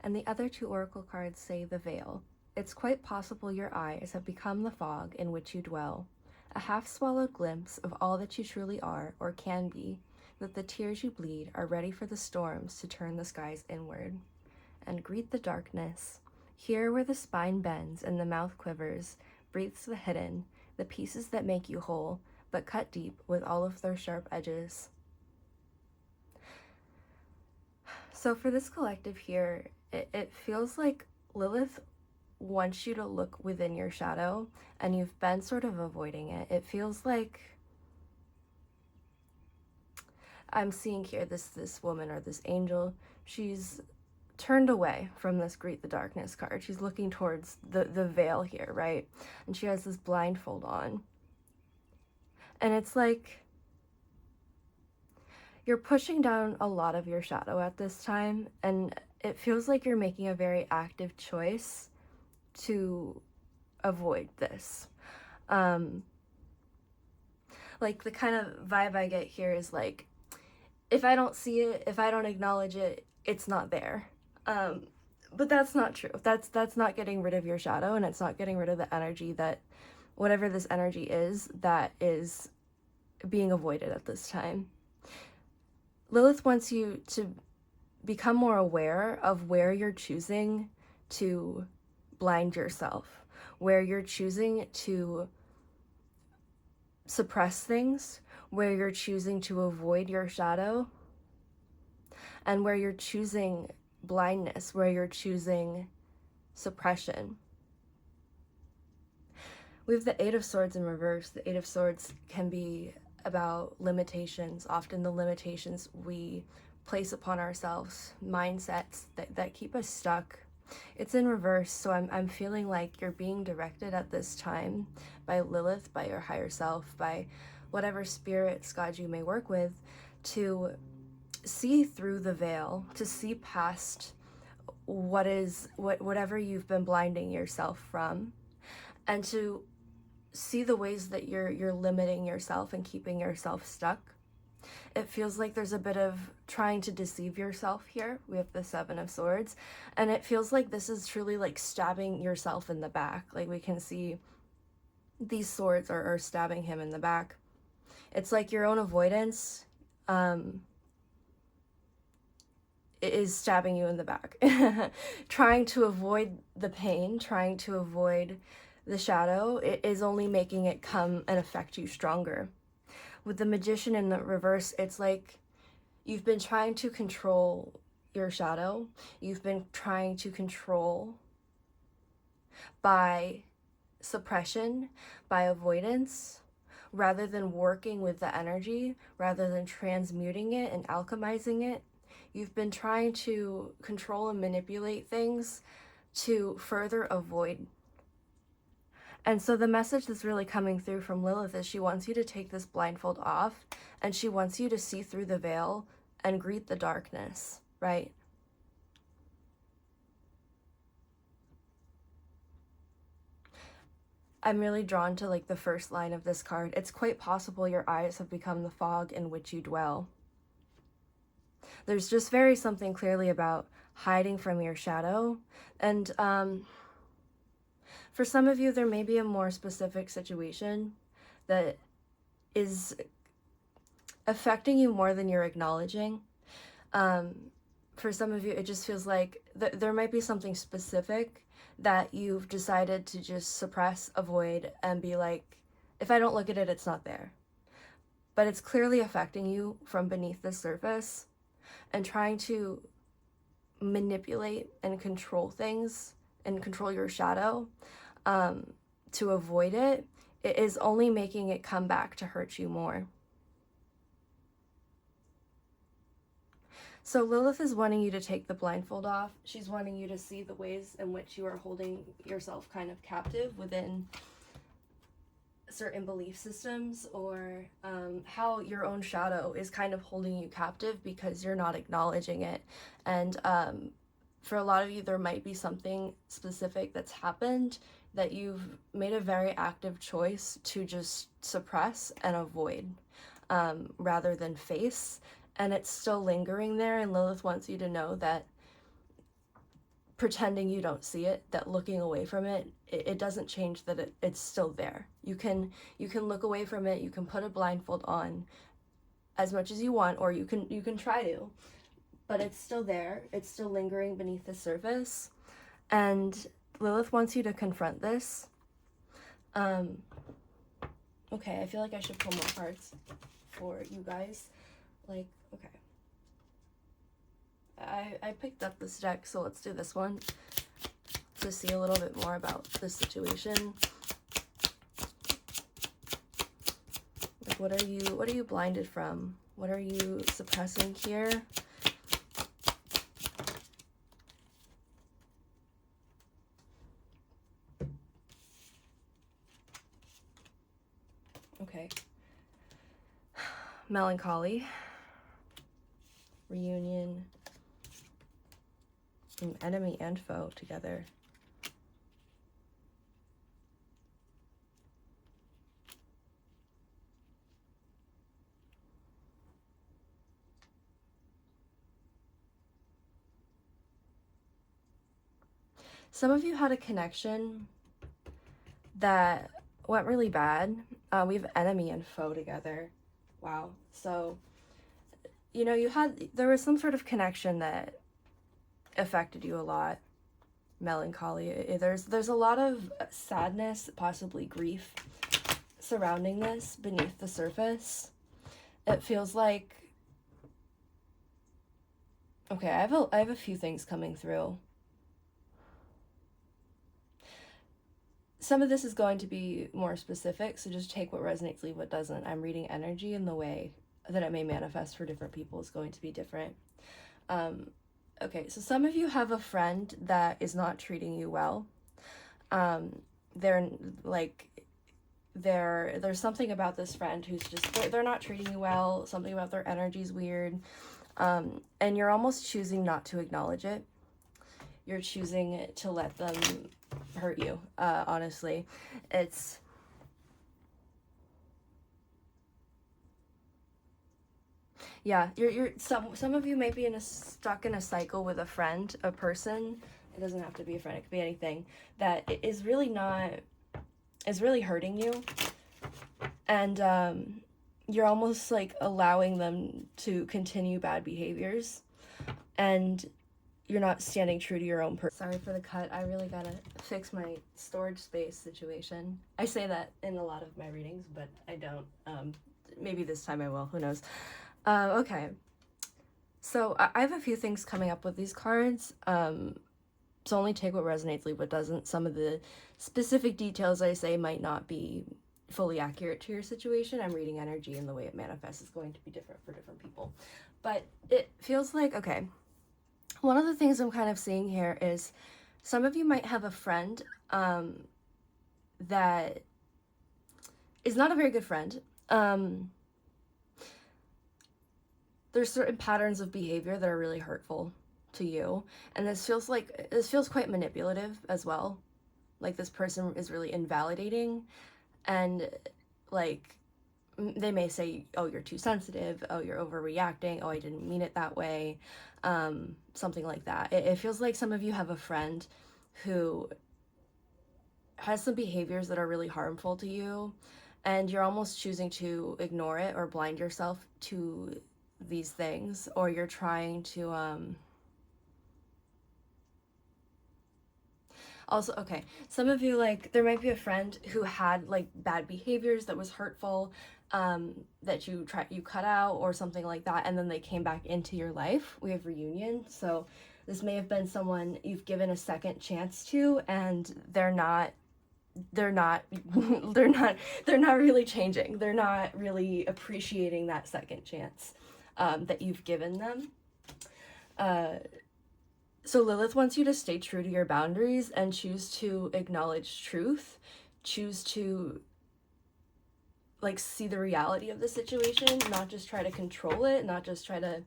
And the other two oracle cards say the veil. It's quite possible your eyes have become the fog in which you dwell, a half-swallowed glimpse of all that you truly are or can be, that the tears you bleed are ready for the storms to turn the skies inward. And greet the darkness. Here where the spine bends and the mouth quivers, breathes the hidden, the pieces that make you whole, but cut deep with all of their sharp edges. So for this collective here, it feels like Lilith wants you to look within your shadow, and you've been sort of avoiding it. It feels like I'm seeing here this woman or this angel, she's turned away from this greet the darkness card. She's looking towards the veil here, right? And she has this blindfold on. And it's like you're pushing down a lot of your shadow at this time, and it feels like you're making a very active choice to avoid this. Like the kind of vibe I get here is like, if I don't see it, if I don't acknowledge it, it's not there. But that's not true. That's not getting rid of your shadow, and it's not getting rid of the energy that, whatever this energy is, that is being avoided at this time. Lilith wants you to become more aware of where you're choosing to blind yourself, where you're choosing to suppress things, where you're choosing to avoid your shadow, and where you're choosing blindness, where you're choosing suppression. We have the Eight of Swords in reverse. The Eight of Swords can be about limitations, often the limitations we place upon ourselves, mindsets that keep us stuck. It's in reverse, so I'm feeling like you're being directed at this time by Lilith, by your higher self, by whatever spirits, God, you may work with, to see through the veil, to see past whatever you've been blinding yourself from, and to see the ways that you're limiting yourself and keeping yourself stuck. It feels like there's a bit of trying to deceive yourself here. We have the Seven of Swords, and it feels like this is truly like stabbing yourself in the back. Like we can see these swords are stabbing him in the back. It's like your own avoidance is stabbing you in the back. Trying to avoid the pain, trying to avoid the shadow, it is only making it come and affect you stronger. With the Magician in the reverse, it's like you've been trying to control your shadow. You've been trying to control by suppression, by avoidance, rather than working with the energy, rather than transmuting it and alchemizing it. You've been trying to control and manipulate things to further avoid. And so the message that's really coming through from Lilith is she wants you to take this blindfold off, and she wants you to see through the veil and greet the darkness, right? I'm really drawn to like the first line of this card. It's quite possible your eyes have become the fog in which you dwell. There's just very something clearly about hiding from your shadow. And for some of you, there may be a more specific situation that is affecting you more than you're acknowledging. For some of you, it just feels like there might be something specific that you've decided to just suppress, avoid, and be like, if I don't look at it, it's not there. But it's clearly affecting you from beneath the surface, and trying to manipulate and control things and control your shadow to avoid it, it is only making it come back to hurt you more. So Lilith is wanting you to take the blindfold off. She's wanting you to see the ways in which you are holding yourself kind of captive within certain belief systems, or how your own shadow is kind of holding you captive because you're not acknowledging it. And for a lot of you, there might be something specific that's happened that you've made a very active choice to just suppress and avoid rather than face. And it's still lingering there, and Lilith wants you to know that pretending you don't see it, that looking away from it, it doesn't change that it's still there. You can look away from it, you can put a blindfold on as much as you want, or you can try to, but it's still there. It's still lingering beneath the surface, and Lilith wants you to confront this. Okay, I feel like I should pull more cards for you guys. Like, okay. I picked up this deck, so let's do this one to see a little bit more about the situation. Like, what are you blinded from? What are you suppressing here? Okay. Melancholy. Reunion. Enemy and foe together. Some of you had a connection that went really bad. We have enemy and foe together. Wow. So, you know, there was some sort of connection that affected you a lot. Melancholy. There's a lot of sadness, possibly grief, surrounding this beneath the surface. It feels like, okay, I have a few things coming through. Some of this is going to be more specific, so just take what resonates, leave what doesn't. I'm reading energy, and the way that it may manifest for different people is going to be different. Okay, so some of you have a friend that is not treating you well. There's something about this friend who's just, they're not treating you well. Something about their energy is weird. And you're almost choosing not to acknowledge it. You're choosing to let them hurt you, honestly. It's... Yeah, some of you may be stuck in a cycle with a friend, a person. It doesn't have to be a friend, it could be anything that is really hurting you, and you're almost like allowing them to continue bad behaviors, and you're not standing true to your own Sorry for the cut. I really gotta fix my storage space situation. I say that in a lot of my readings, but I don't. Maybe this time I will, who knows. Okay, so I have a few things coming up with these cards. So only take what resonates, leave what doesn't. Some of the specific details I say might not be fully accurate to your situation. I'm reading energy, and the way it manifests is going to be different for different people. But it feels like, okay, one of the things I'm kind of seeing here is some of you might have a friend that is not a very good friend. There's certain patterns of behavior that are really hurtful to you, and this feels quite manipulative as well. Like, this person is really invalidating, and like they may say, oh, you're too sensitive, oh, you're overreacting, oh, I didn't mean it that way, something like that. It feels like some of you have a friend who has some behaviors that are really harmful to you, and you're almost choosing to ignore it or blind yourself to these things, or you're trying to also, okay, some of you, like, there might be a friend who had like bad behaviors that was hurtful, that you cut out or something like that, and then they came back into your life. We have reunion, so this may have been someone you've given a second chance to, and they're not really changing. They're not really appreciating that second chance that you've given them. So Lilith wants you to stay true to your boundaries and choose to acknowledge truth, choose to like see the reality of the situation, not just try to control it, not just try to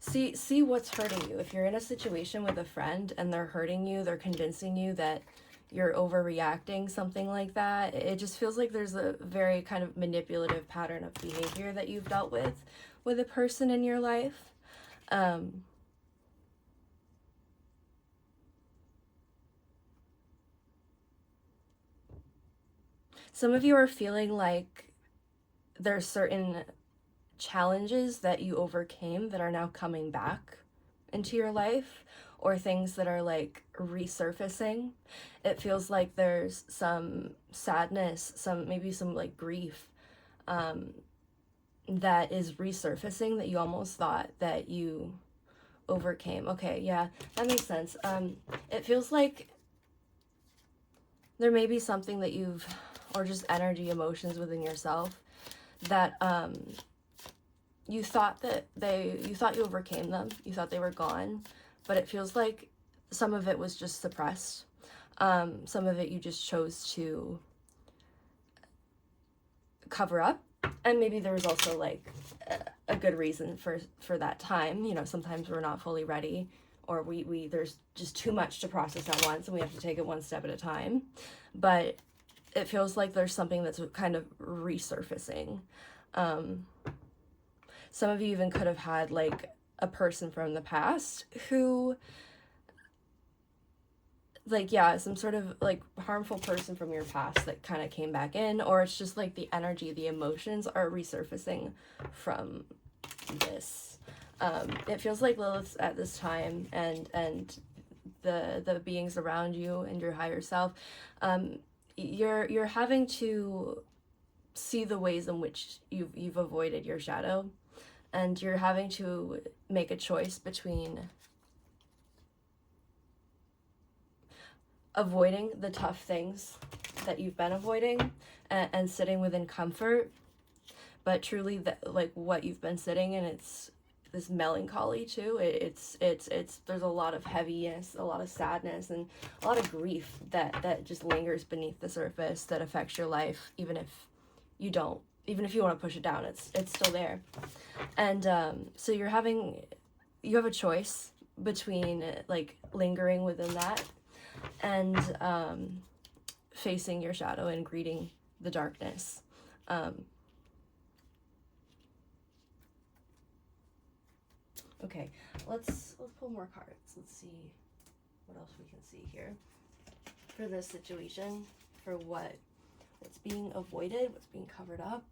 see what's hurting you. If you're in a situation with a friend and they're hurting you, they're convincing you that you're overreacting, something like that, it just feels like there's a very kind of manipulative pattern of behavior that you've dealt with with a person in your life. Some of you are feeling like there's certain challenges that you overcame that are now coming back into your life, or things that are like resurfacing. It feels like there's some sadness, maybe some like grief that is resurfacing that you almost thought that you overcame. Okay, yeah, that makes sense. It feels like there may be something that you've, or just energy, emotions within yourself that you thought you overcame them, you thought they were gone, but it feels like some of it was just suppressed. Some of it you just chose to cover up, and maybe there was also like a good reason for that time. You know, sometimes we're not fully ready, or we there's just too much to process at once, and we have to take it one step at a time. But it feels like there's something that's kind of resurfacing. Some of you even could have had like a person from the past who, like, yeah, some sort of like harmful person from your past that kind of came back in, or it's just like the energy, the emotions are resurfacing from this. It feels like Lilith at this time, and the beings around you and your higher self, you're having to see the ways in which you've avoided your shadow, and you're having to make a choice between avoiding the tough things that you've been avoiding, and sitting within comfort, but truly like what you've been sitting in, it's this melancholy too. It's there's a lot of heaviness, a lot of sadness, and a lot of grief that just lingers beneath the surface, that affects your life, even if you want to push it down, it's still there. And so you have a choice between like lingering within that and facing your shadow and greeting the darkness. Okay, let's pull more cards. Let's see what else we can see here for this situation, for what's being avoided, what's being covered up.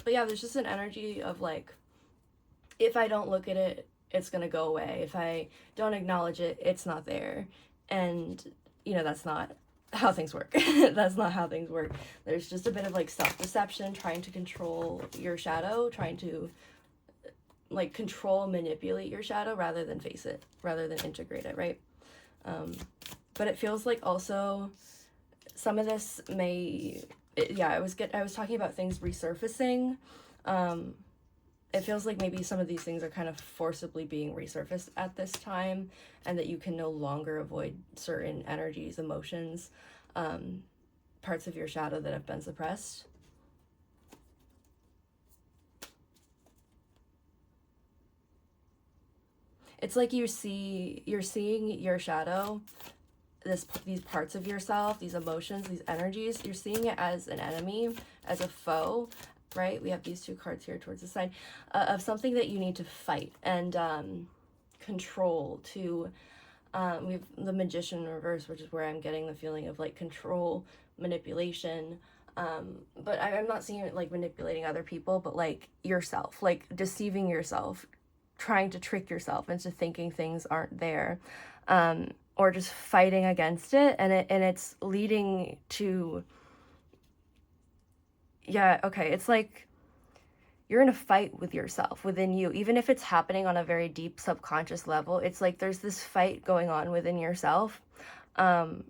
But yeah, there's just an energy of like, if I don't look at it, it's gonna go away. If I don't acknowledge it, it's not there. And you know, that's not how things work. That's not how things work. There's just a bit of like self-deception, trying to control your shadow, trying to like control, manipulate your shadow rather than face it, rather than integrate it, right? But it feels like also some of this I was talking about things resurfacing. It feels like maybe some of these things are kind of forcibly being resurfaced at this time, and that you can no longer avoid certain energies, emotions, parts of your shadow that have been suppressed. It's like you're seeing your shadow, these parts of yourself, these emotions, these energies, you're seeing it as an enemy, as a foe, right? We have these two cards here towards the side, of something that you need to fight and control to. We have the Magician in reverse, which is where I'm getting the feeling of like control, manipulation. But I'm not seeing it like manipulating other people, but like yourself, like deceiving yourself, trying to trick yourself into thinking things aren't there, or just fighting against it, and it's leading to, yeah, okay, it's like you're in a fight with yourself, within you, even if it's happening on a very deep subconscious level. It's like there's this fight going on within yourself, and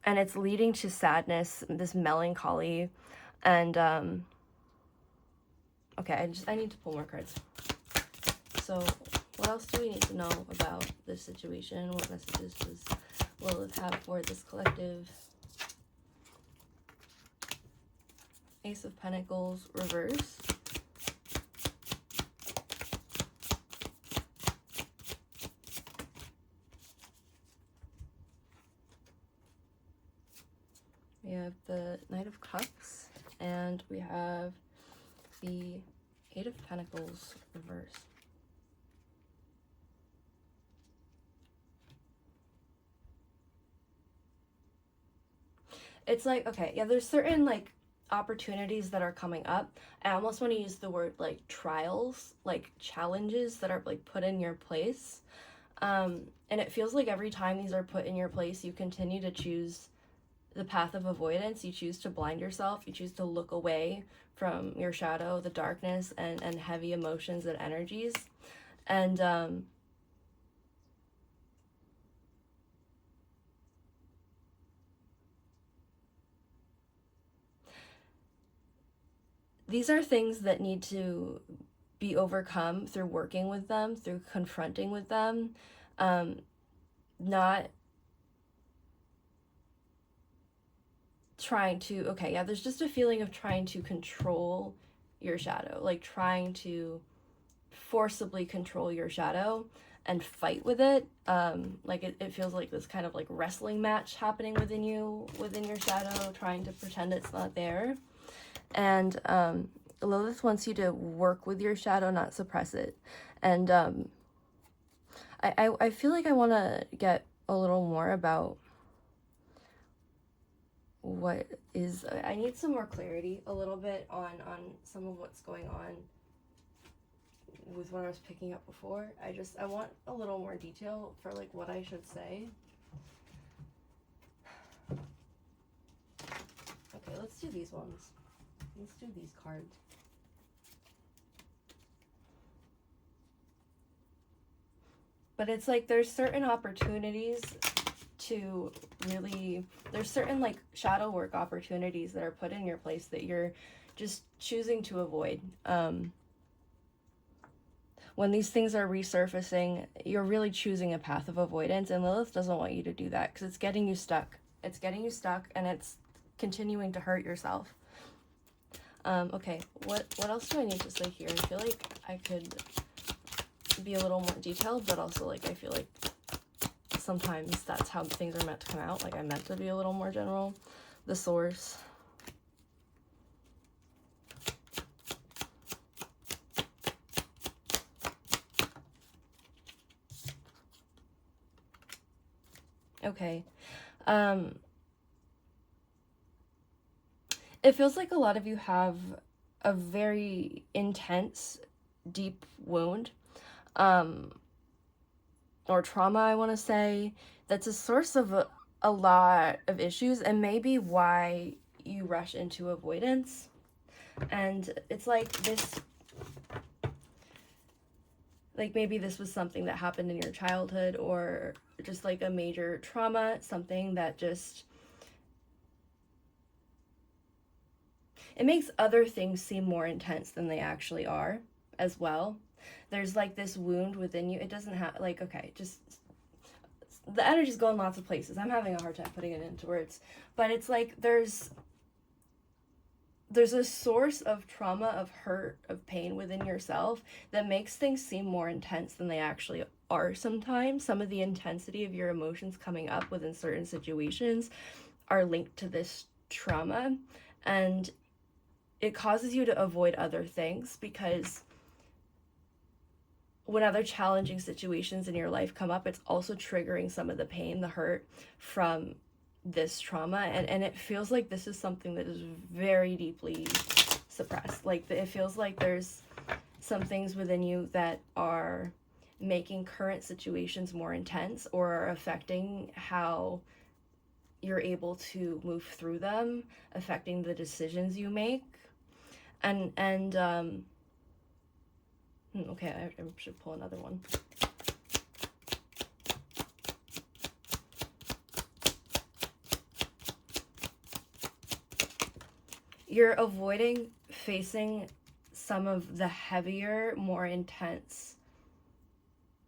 it's leading to sadness, this melancholy, and okay, I need to pull more cards. So what else do we need to know about this situation? What messages does Lilith have for this collective? Ace of Pentacles reverse. We have the Knight of Cups, and we have Page of Pentacles reverse. It's like, okay, yeah, there's certain like opportunities that are coming up. I almost want to use the word like trials, like challenges that are like put in your place. And it feels like every time these are put in your place, you continue to choose the path of avoidance. You choose to blind yourself. You choose to look away from your shadow, the darkness, and heavy emotions and energies. And these are things that need to be overcome through working with them, through confronting with them, not trying to, okay, yeah, there's just a feeling of trying to control your shadow, like trying to forcibly control your shadow and fight with it. Like it feels like this kind of like wrestling match happening within you, within your shadow, trying to pretend it's not there. And Lilith wants you to work with your shadow, not suppress it. And I feel like I want to get a little more about what is, I need some more clarity a little bit on some of what's going on with what I was picking up before. I want a little more detail for like what I should say. Okay, let's do these ones. Let's do these cards. But it's like there's certain opportunities to really, there's certain like shadow work opportunities that are put in your place that you're just choosing to avoid. When these things are resurfacing, you're really choosing a path of avoidance, and Lilith doesn't want you to do that because it's getting you stuck. It's getting you stuck, and it's continuing to hurt yourself. Okay, what else do I need to say here? I feel like I could be a little more detailed, but also like I feel like sometimes that's how things are meant to come out. Like I meant to be a little more general. The source. Okay. It feels like a lot of you have a very intense, deep wound, or trauma, I want to say, that's a source of a lot of issues and maybe why you rush into avoidance. And it's like this, like maybe this was something that happened in your childhood or just like a major trauma, something that just, it makes other things seem more intense than they actually are as well. There's like this wound within you. It doesn't have, like, okay, just, the energy's going lots of places. I'm having a hard time putting it into words. But it's like there's a source of trauma, of hurt, of pain within yourself that makes things seem more intense than they actually are sometimes. Some of the intensity of your emotions coming up within certain situations are linked to this trauma, and it causes you to avoid other things because when other challenging situations in your life come up, it's also triggering some of the pain, the hurt from this trauma. And it feels like this is something that is very deeply suppressed. Like it feels like there's some things within you that are making current situations more intense or are affecting how you're able to move through them, affecting the decisions you make. And okay, I should pull another one. You're avoiding facing some of the heavier, more intense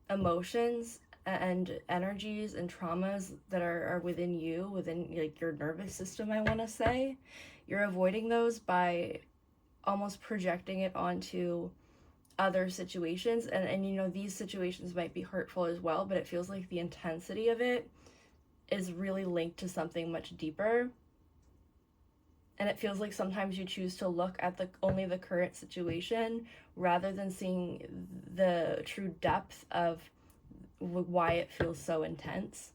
emotions and energies and traumas that are within you, within like your nervous system, I want to say. You're avoiding those by almost projecting it onto other situations, and you know, these situations might be hurtful as well, but it feels like the intensity of it is really linked to something much deeper. And it feels like sometimes you choose to look at only the current situation rather than seeing the true depth of why it feels so intense.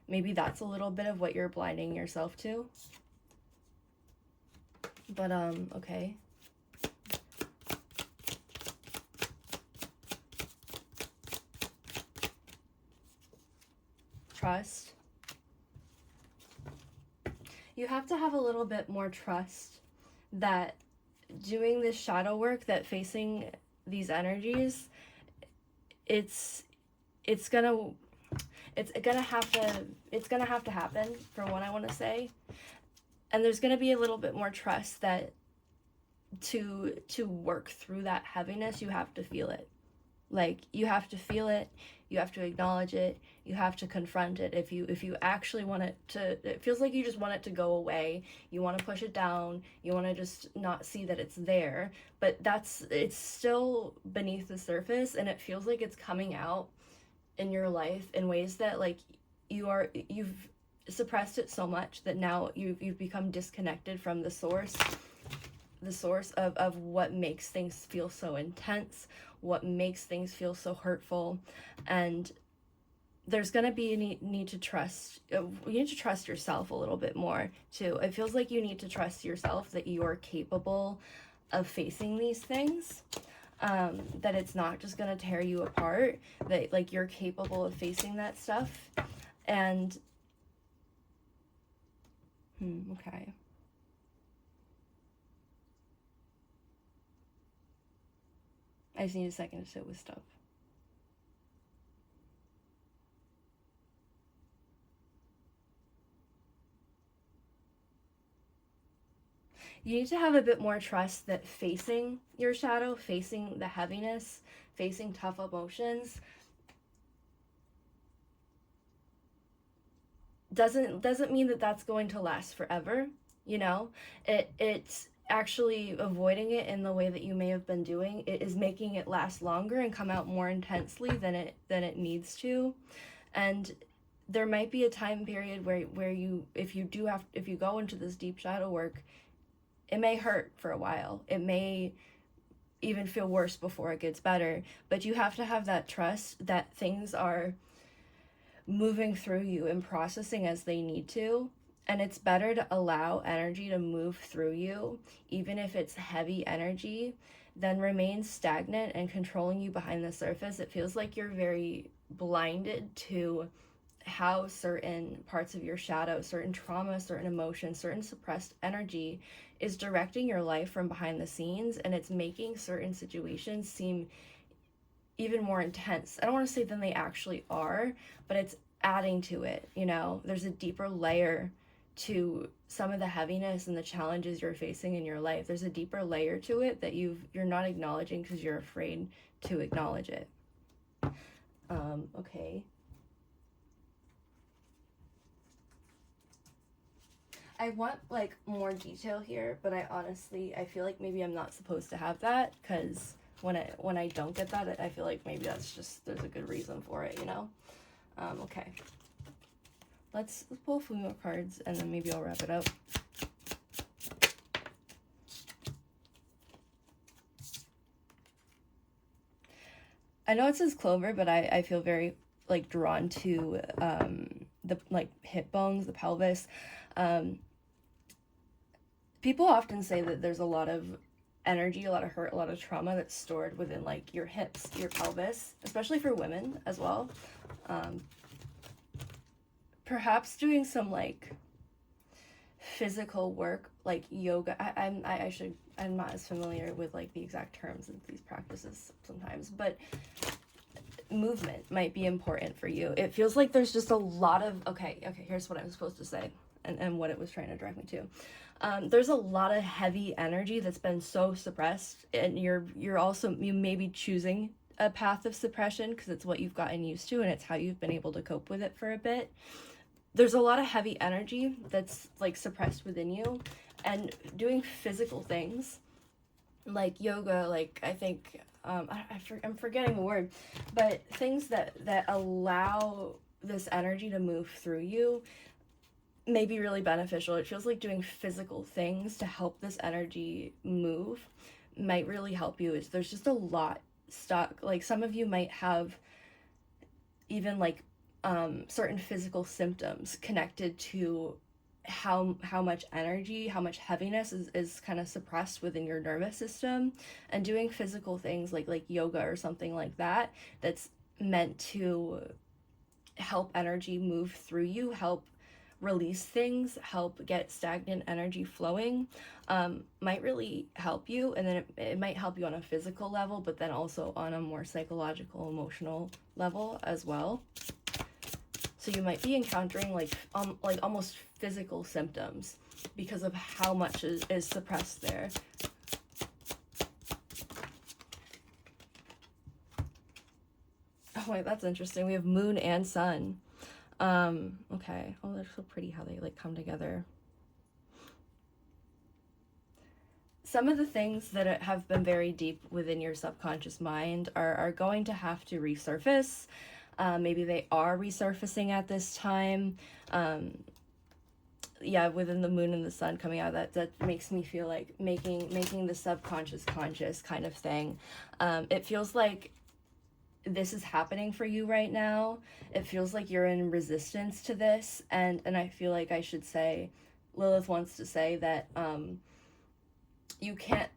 Maybe that's a little bit of what you're blinding yourself to. But, okay. Trust. You have to have a little bit more trust that doing this shadow work, that facing these energies, it's gonna have to happen, for what I want to say. And there's gonna be a little bit more trust that to work through that heaviness, you have to feel it. Like, you have to feel it, you have to acknowledge it, you have to confront it. If you actually want it to, it feels like you just want it to go away, you want to push it down, you want to just not see that it's there, but it's still beneath the surface, and it feels like it's coming out in your life in ways that, like, you've suppressed it so much that now you've become disconnected from the source of what makes things feel so intense, what makes things feel so hurtful. And there's gonna be a need to trust. You need to trust yourself a little bit more too. It feels like you need to trust yourself that you're capable of facing these things, that it's not just gonna tear you apart, that, like, you're capable of facing that stuff. And okay. I just need a second to sit with stuff. You need to have a bit more trust that facing your shadow, facing the heaviness, facing tough emotions doesn't mean that that's going to last forever, you know? It's actually avoiding it in the way that you may have been doing. It is making it last longer and come out more intensely than it needs to. And there might be a time period where you, if you go into this deep shadow work, it may hurt for a while. It may even feel worse before it gets better, but you have to have that trust that things are moving through you and processing as they need to. And it's better to allow energy to move through you, even if it's heavy energy, than remain stagnant and controlling you behind the surface. It feels like you're very blinded to how certain parts of your shadow, certain trauma, certain emotions, certain suppressed energy is directing your life from behind the scenes, and it's making certain situations seem even more intense. I don't want to say than they actually are, but it's adding to it, you know? There's a deeper layer to some of the heaviness and the challenges you're facing in your life. There's a deeper layer to it that you're not acknowledging because you're afraid to acknowledge it. Okay. I want, like, more detail here, but I feel like maybe I'm not supposed to have that, because when I don't get that, I feel like maybe that's just, there's a good reason for it, you know? Okay. Let's pull a few more cards, and then maybe I'll wrap it up. I know it says clover, but I feel very, like, drawn to the, like, hip bones, the pelvis. People often say that there's a lot of energy, a lot of hurt, a lot of trauma that's stored within, like, your hips, your pelvis, especially for women as well. Perhaps doing some, like, physical work, like yoga. I'm not as familiar with, like, the exact terms of these practices sometimes, but movement might be important for you. It feels like there's just a lot of, okay, here's what I was supposed to say, and what it was trying to direct me to. There's a lot of heavy energy that's been so suppressed, and you may be choosing a path of suppression because it's what you've gotten used to and it's how you've been able to cope with it for a bit. There's a lot of heavy energy that's, like, suppressed within you, and doing physical things like yoga, like, I think I'm forgetting the word, but things that allow this energy to move through you may be really beneficial. It feels like doing physical things to help this energy move might really help you. There's just a lot stuck. Like some of you might have even like certain physical symptoms connected to how much energy, how much heaviness is kind of suppressed within your nervous system. And doing physical things like yoga or something like that, that's meant to help energy move through you, help release things, help get stagnant energy flowing, might really help you. And then it might help you on a physical level, but then also on a more psychological, emotional level as well. So you might be encountering like almost physical symptoms because of how much is suppressed there. Oh wait, that's interesting. We have moon and sun. Okay. Oh, they're so pretty how they like come together. Some of the things that have been very deep within your subconscious mind are going to have to resurface. Maybe they are resurfacing at this time. Yeah, within the moon and the sun coming out, that makes me feel like making the subconscious conscious kind of thing. It feels like this is happening for you right now. It feels like you're in resistance to this, and I feel like I should say, Lilith wants to say that you can't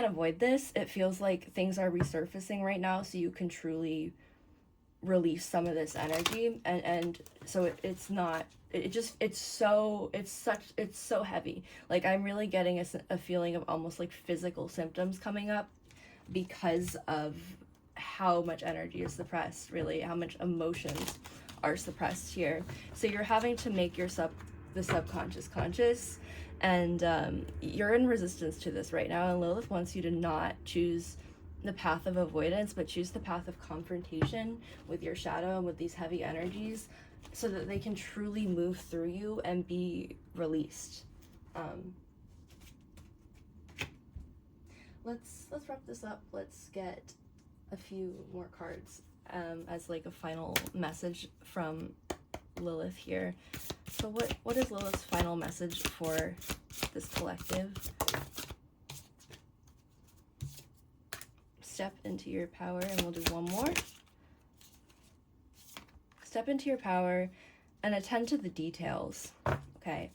avoid this. It feels like things are resurfacing right now, so you can truly release some of this energy, and so it's so heavy. Like I'm really getting a feeling of almost like physical symptoms coming up because of how much energy is suppressed, really, how much emotions are suppressed here. So you're having to make the subconscious conscious, and you're in resistance to this right now, and Lilith wants you to not choose the path of avoidance, but choose the path of confrontation with your shadow and with these heavy energies, so that they can truly move through you and be released. Let's wrap this up. Let's get a few more cards as like a final message from Lilith here. So what is Lilith's final message for this collective? Step into your power, and we'll do one more. Step into your power and attend to the details. Okay.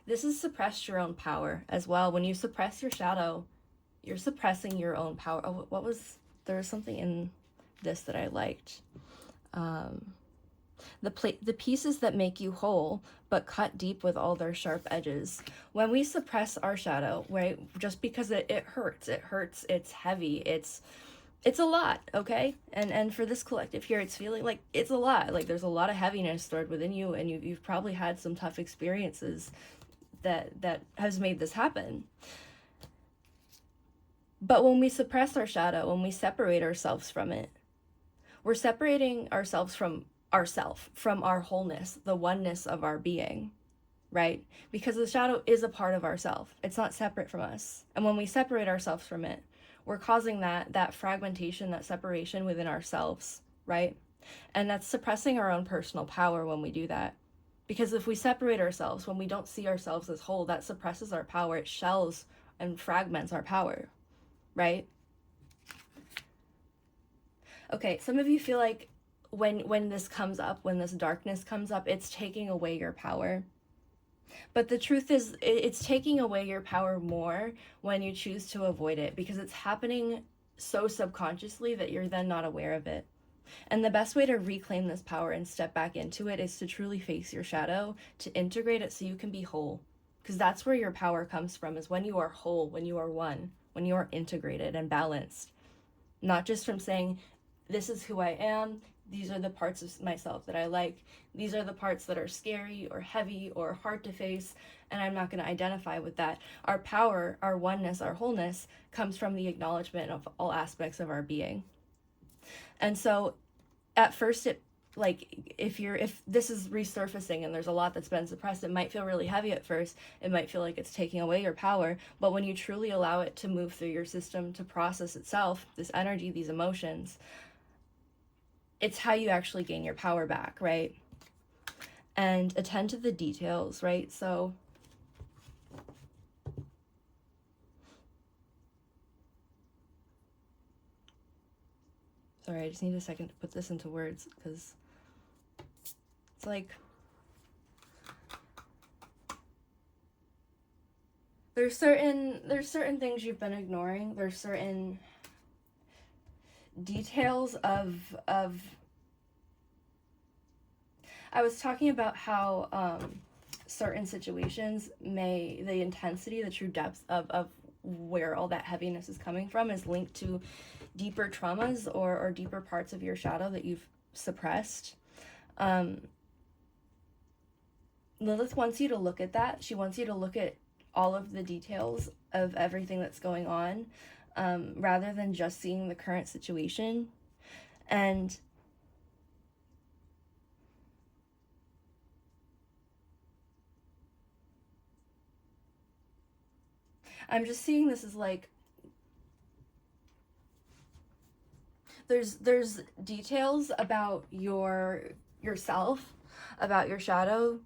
This is suppress your own power as well. When you suppress your shadow, you're suppressing your own power. Oh, there was something in this that I liked. The pieces that make you whole, but cut deep with all their sharp edges. When we suppress our shadow, right, just because it hurts, it's heavy, it's a lot, okay? And for this collective here, it's feeling like it's a lot. Like there's a lot of heaviness stored within you, and you've probably had some tough experiences that has made this happen. But when we suppress our shadow, when we separate ourselves from it, we're separating ourselves from our wholeness, the oneness of our being, right? Because the shadow is a part of ourself. It's not separate from us. And when we separate ourselves from it, we're causing that fragmentation, that separation within ourselves, right? And that's suppressing our own personal power when we do that. Because if we separate ourselves, when we don't see ourselves as whole, that suppresses our power. It shells and fragments our power, right? Okay, some of you feel like when this comes up, when this darkness comes up, it's taking away your power. But the truth is, it's taking away your power more when you choose to avoid it, because it's happening so subconsciously that you're then not aware of it. And the best way to reclaim this power and step back into it is to truly face your shadow, to integrate it so you can be whole. Because that's where your power comes from, is when you are whole, when you are one, when you are integrated and balanced. Not just from saying, this is who I am, these are the parts of myself that I like, these are the parts that are scary or heavy or hard to face, and I'm not going to identify with that. Our power, our oneness, our wholeness comes from the acknowledgement of all aspects of our being. And so at first, if this is resurfacing and there's a lot that's been suppressed, it might feel really heavy at first. It might feel like it's taking away your power. But when you truly allow it to move through your system, to process itself, this energy, these emotions, it's how you actually gain your power back, right? and attend to the details, right? So sorry, I just need a second to put this into words, because it's like there's certain things you've been ignoring. There's certain details of I was talking about how certain situations the intensity, the true depth of where all that heaviness is coming from is linked to deeper traumas or deeper parts of your shadow that you've suppressed. Lilith wants you to look at that. She wants you to look at all of the details of everything that's going on, rather than just seeing the current situation. And I'm just seeing this as like there's details about yourself, about your shadow,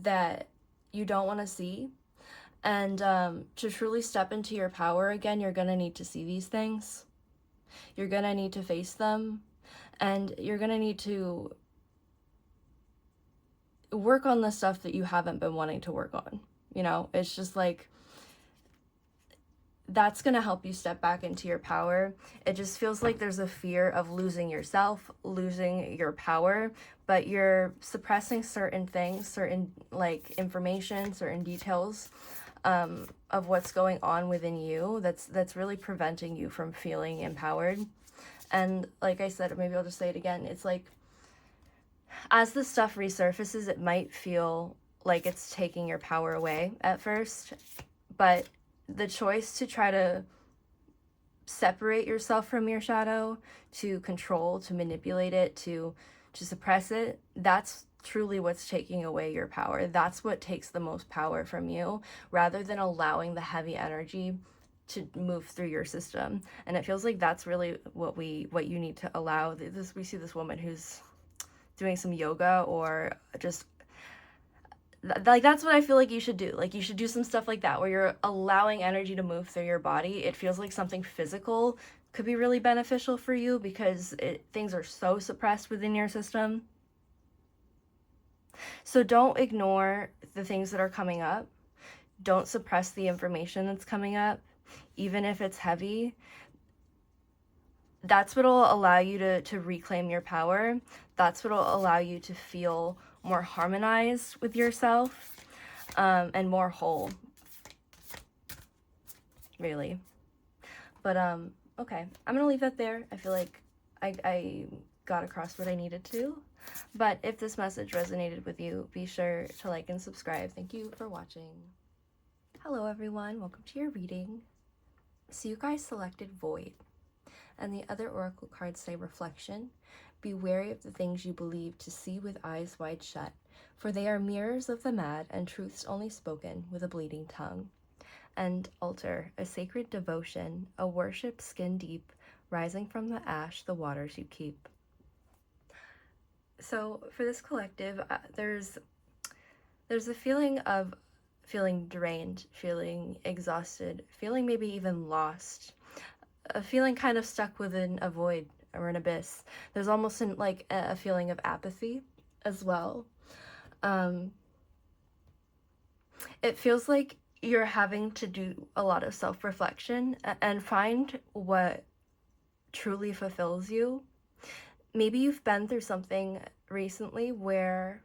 that you don't want to see. And to truly step into your power again, you're gonna need to see these things. You're gonna need to face them, and you're gonna need to work on the stuff that you haven't been wanting to work on. You know, it's just like that's going to help you step back into your power. It just feels like there's a fear of losing yourself, losing your power, but you're suppressing certain things, certain like information, certain details of what's going on within you that's really preventing you from feeling empowered. And like I said, maybe I'll just say it again, it's like as the stuff resurfaces, it might feel like it's taking your power away at first, but the choice to try to separate yourself from your shadow, to control, to manipulate it, to suppress it, that's truly what's taking away your power. That's what takes the most power from you, rather than allowing the heavy energy to move through your system. And it feels like that's really what you need to allow. We see this woman who's doing some yoga, or just like that's what I feel like you should do. Like you should do some stuff like that where you're allowing energy to move through your body. It feels like something physical could be really beneficial for you, because things are so suppressed within your system. So don't ignore the things that are coming up. Don't suppress the information that's coming up, even if it's heavy. That's what will allow you to reclaim your power. That's what will allow you to feel more harmonized with yourself, and more whole, really. But okay, I'm gonna leave that there. I feel like I got across what I needed to. But if this message resonated with you, be sure to like and subscribe. Thank you for watching. Hello everyone, welcome to your reading. So you guys selected Void, and the other oracle cards say Reflection. Be wary of the things you believe to see with eyes wide shut, for they are mirrors of the mad, and truths only spoken with a bleeding tongue. And Altar, a sacred devotion, a worship skin deep, rising from the ash, the waters you keep. So for this collective, there's a feeling of feeling drained, feeling exhausted, feeling maybe even lost, a feeling kind of stuck within a void or an abyss. There's almost like a feeling of apathy as well. It feels like you're having to do a lot of self-reflection and find what truly fulfills you. Maybe you've been through something recently where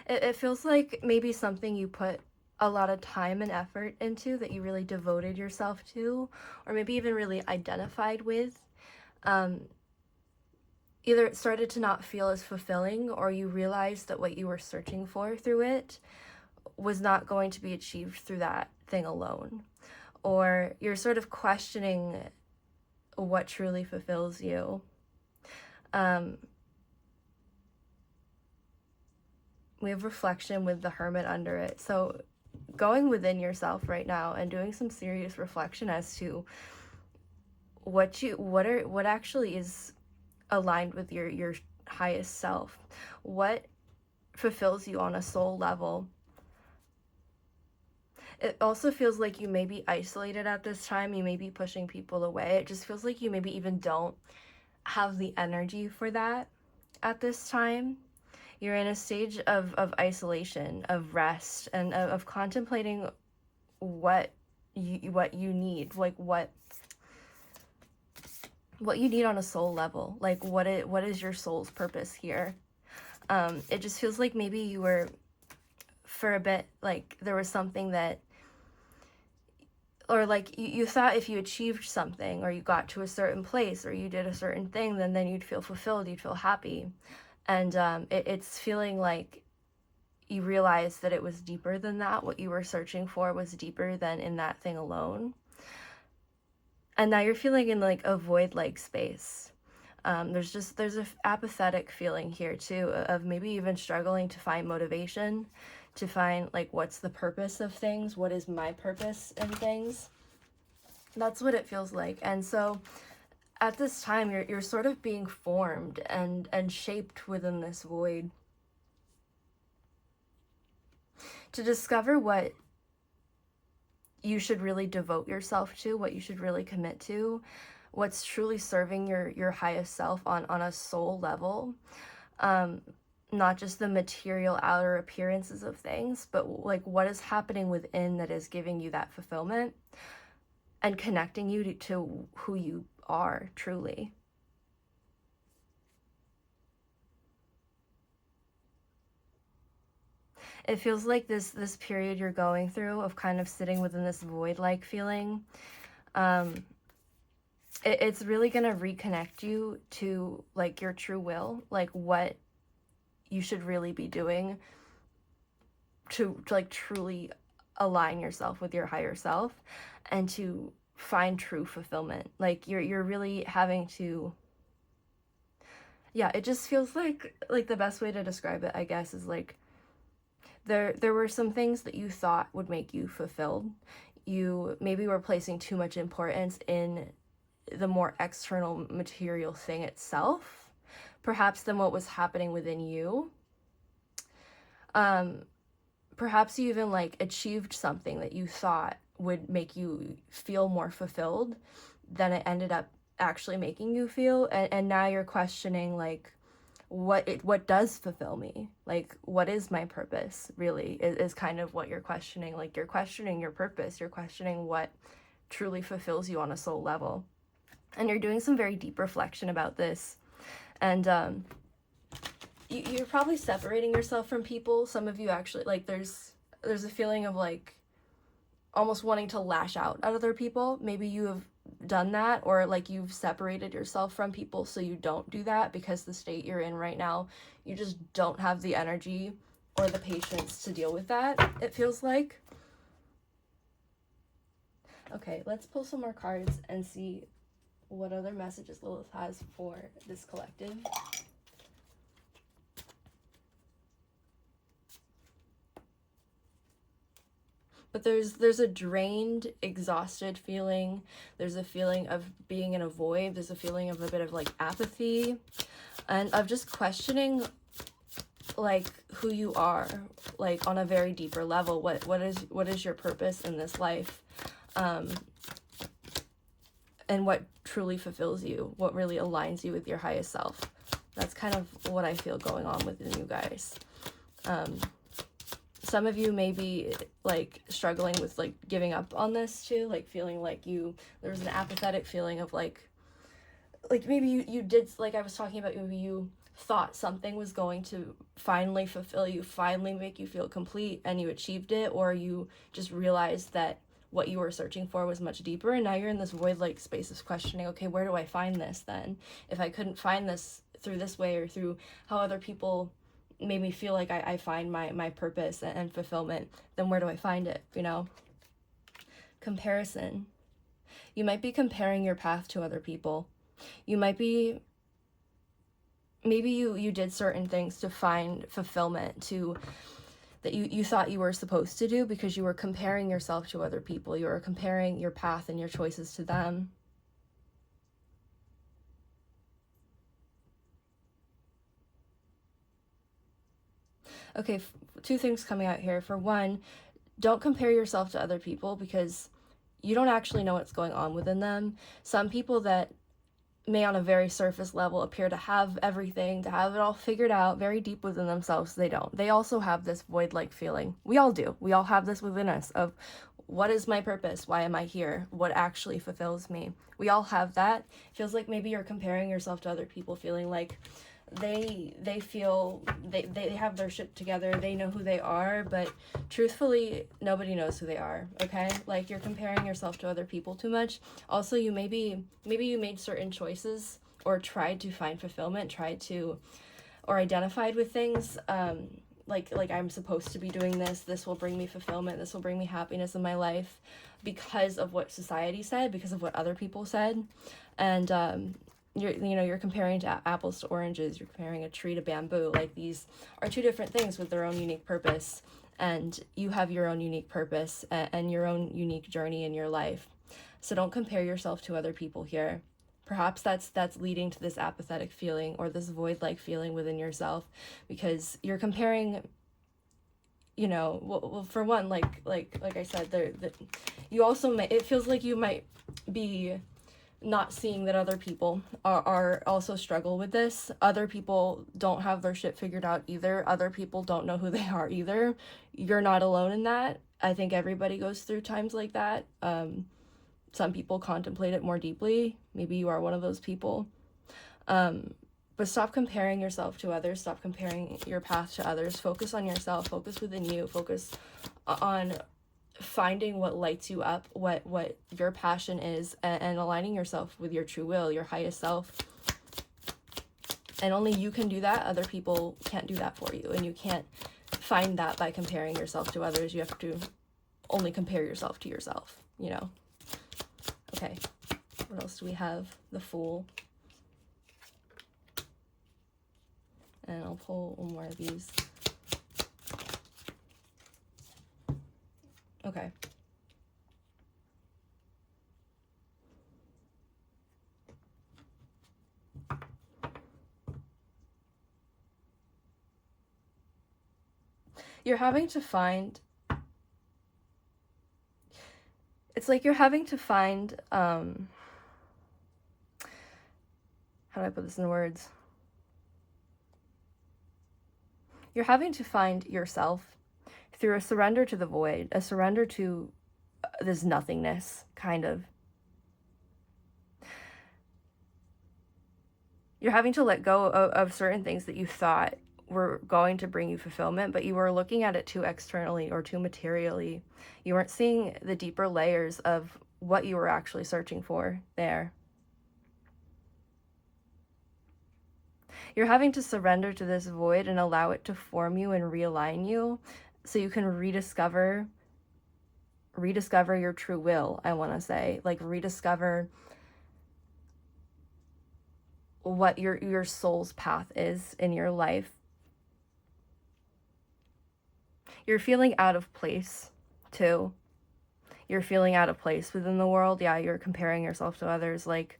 it feels like maybe something you put a lot of time and effort into, that you really devoted yourself to, or maybe even really identified with. Either it started to not feel as fulfilling, or you realized that what you were searching for through it was not going to be achieved through that thing alone. Or you're sort of questioning what truly fulfills you. We have Reflection with the Hermit under it. So going within yourself right now and doing some serious reflection as to what actually is aligned with your highest self. What fulfills you on a soul level. It also feels like you may be isolated at this time. You may be pushing people away. It just feels like you maybe even don't have the energy for that at this time. You're in a stage of isolation, of rest, and of contemplating what you need, like what you need on a soul level. Like what is your soul's purpose here? It just feels like maybe you were, for a bit, like there was something that, or like you thought if you achieved something, or you got to a certain place, or you did a certain thing, then you'd feel fulfilled, you'd feel happy. And it's feeling like you realized that it was deeper than that. What you were searching for was deeper than in that thing alone. And now you're feeling in like a void-like space. There's a apathetic feeling here too, of maybe even struggling to find motivation, to find like what's the purpose of things, what is my purpose in things. That's what it feels like. And so at this time you're sort of being formed and shaped within this void to discover what you should really devote yourself to, what you should really commit to, what's truly serving your highest self on a soul level. Not just the material outer appearances of things, but like what is happening within that is giving you that fulfillment and connecting you to who you are truly. It feels like this period you're going through of kind of sitting within this void-like feeling, it's really gonna reconnect you to like your true will, like what you should really be doing to like truly align yourself with your higher self and to find true fulfillment. Like you're really having to, yeah, it just feels like the best way to describe it, I guess, is like there were some things that you thought would make you fulfilled. You maybe were placing too much importance in the more external material thing itself, perhaps, than what was happening within you. Perhaps you even like achieved something that you thought would make you feel more fulfilled than it ended up actually making you feel, and now you're questioning like what does fulfill me, like what is my purpose really, is kind of what you're questioning. Like you're questioning your purpose, you're questioning what truly fulfills you on a soul level, and you're doing some very deep reflection about this. And you're probably separating yourself from people. Some of you actually, like there's a feeling of like almost wanting to lash out at other people. Maybe you have done that, or like you've separated yourself from people so you don't do that, because the state you're in right now, you just don't have the energy or the patience to deal with that, it feels like. Okay, let's pull some more cards and see what other messages Lilith has for this collective. But there's a drained, exhausted feeling. There's a feeling of being in a void. There's a feeling of a bit of like apathy and of just questioning like who you are, like on a very deeper level. What is your purpose in this life? And what truly fulfills you, what really aligns you with your highest self. That's kind of what I feel going on within you guys. Some of you may be like struggling with like giving up on this too, like feeling like there's an apathetic feeling of like maybe you did, like I was talking about, maybe you thought something was going to finally fulfill you, finally make you feel complete, and you achieved it, or you just realized that what you were searching for was much deeper, and now you're in this void-like space of questioning, okay, where do I find this then? If I couldn't find this through this way, or through how other people made me feel like I find my purpose and fulfillment, then where do I find it, you know? Comparison. You might be comparing your path to other people. You might be, maybe you did certain things to find fulfillment, that you thought you were supposed to do, because you were comparing yourself to other people. You were comparing your path and your choices to them. Okay, two things coming out here. For one, don't compare yourself to other people because you don't actually know what's going on within them. Some people that may on a very surface level appear to have everything, to have it all figured out very deep within themselves, they don't. They also have this void-like feeling. We all do. We all have this within us of, what is my purpose? Why am I here? What actually fulfills me? We all have that. It feels like maybe you're comparing yourself to other people, feeling like they feel they have their shit together, they know who they are, but truthfully nobody knows who they are. Okay, like, you're comparing yourself to other people too much. Also, you maybe you made certain choices or tried to find fulfillment, or identified with things, like I'm supposed to be doing this will bring me fulfillment, this will bring me happiness in my life, because of what society said, because of what other people said. And you're comparing to apples to oranges, you're comparing a tree to bamboo. Like, these are two different things with their own unique purpose, and you have your own unique purpose and your own unique journey in your life. So don't compare yourself to other people here. Perhaps that's leading to this apathetic feeling or this void-like feeling within yourself, because you're comparing, well, for one, like I said, you also it feels like you might be not seeing that other people are also struggle with this. Other people don't have their shit figured out either. Other people don't know who they are either. You're not alone in that. I think everybody goes through times like that. Some people contemplate it more deeply. Maybe you are one of those people. But stop comparing yourself to others. Stop comparing your path to others. Focus on yourself. Focus within you. Focus on finding what lights you up, what your passion is, and aligning yourself with your true will, your highest self. And only you can do that. Other people can't do that for you, and you can't find that by comparing yourself to others. You have to only compare yourself to yourself, Okay, what else do we have? The Fool. And I'll pull one more of these. Okay. You're having to find, it's like you're having to find, how do I put this in words? You're having to find yourself through a surrender to the void, a surrender to this nothingness, kind of. You're having to let go of certain things that you thought were going to bring you fulfillment, but you were looking at it too externally or too materially. You weren't seeing the deeper layers of what you were actually searching for there. You're having to surrender to this void and allow it to form you and realign you so you can rediscover your true will, I want to say. Like, rediscover what your soul's path is in your life. You're feeling out of place too. You're feeling out of place within the world. Yeah, you're comparing yourself to others, like,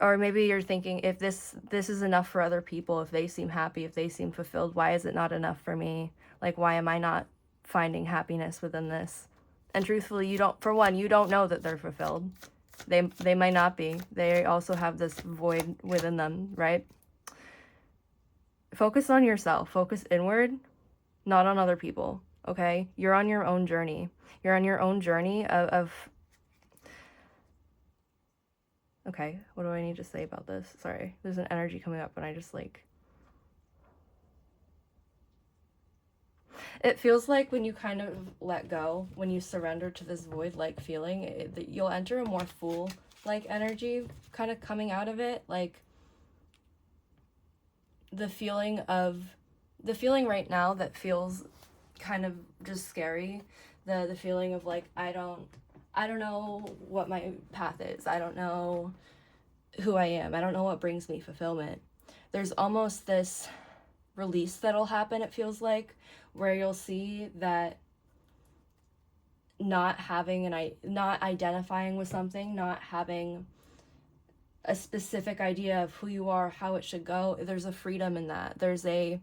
or maybe you're thinking, if this is enough for other people, if they seem happy, if they seem fulfilled, why is it not enough for me? Like, why am I not finding happiness within this? And truthfully, you don't know that they're fulfilled. They might not be. They also have this void within them, right? Focus on yourself. Focus inward, not on other people, okay? You're on your own journey. You're on your own journey of okay, what do I need to say about this? Sorry, there's an energy coming up and I just like... It feels like when you kind of let go, when you surrender to this void-like feeling, you'll enter a more Fool-like energy kind of coming out of it. Like, the feeling right now that feels kind of just scary, the feeling of like, I don't know what my path is. I don't know who I am. I don't know what brings me fulfillment. There's almost this release that'll happen, it feels like, where you'll see that not identifying with something, not having a specific idea of who you are, how it should go, there's a freedom in that. There's a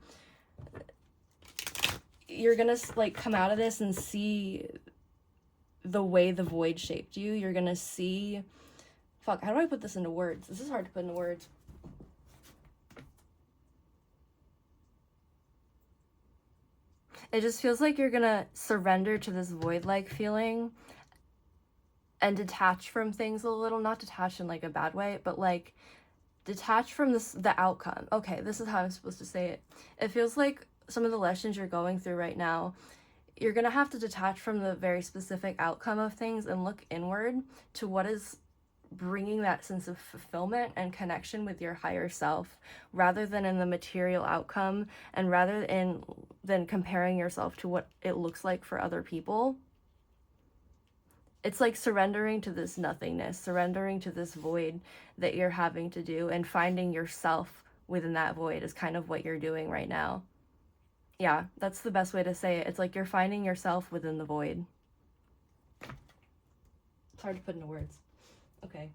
you're gonna like come out of this and see the way the void shaped you. You're gonna see, fuck, how do I put this into words? This is hard to put into words. It just feels like you're gonna surrender to this void-like feeling and detach from things a little, not detach in like a bad way, but like detach from the outcome. Okay, this is how I'm supposed to say it. It feels like some of the lessons you're going through right now, you're gonna have to detach from the very specific outcome of things and look inward to what is bringing that sense of fulfillment and connection with your higher self, rather than in the material outcome, and rather than comparing yourself to what it looks like for other people. It's like surrendering to this nothingness, surrendering to this void that you're having to do, and finding yourself within that void is kind of what you're doing right now. Yeah, that's the best way to say it. It's like you're finding yourself within the void. It's hard to put into words. Okay.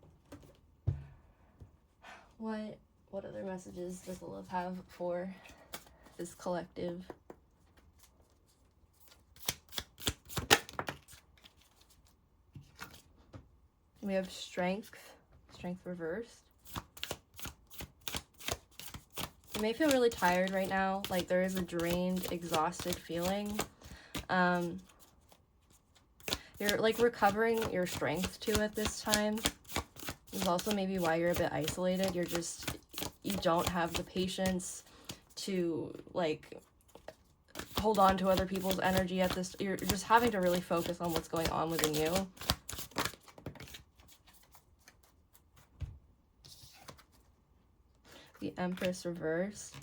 What other messages does Lilith have for this collective? We have strength reversed. You may feel really tired right now, like there is a drained, exhausted feeling. You're like recovering your strength too at this time. This is also maybe why you're a bit isolated. You don't have the patience to like hold on to other people's energy at this. You're just having to really focus on what's going on within you. The Empress reversed.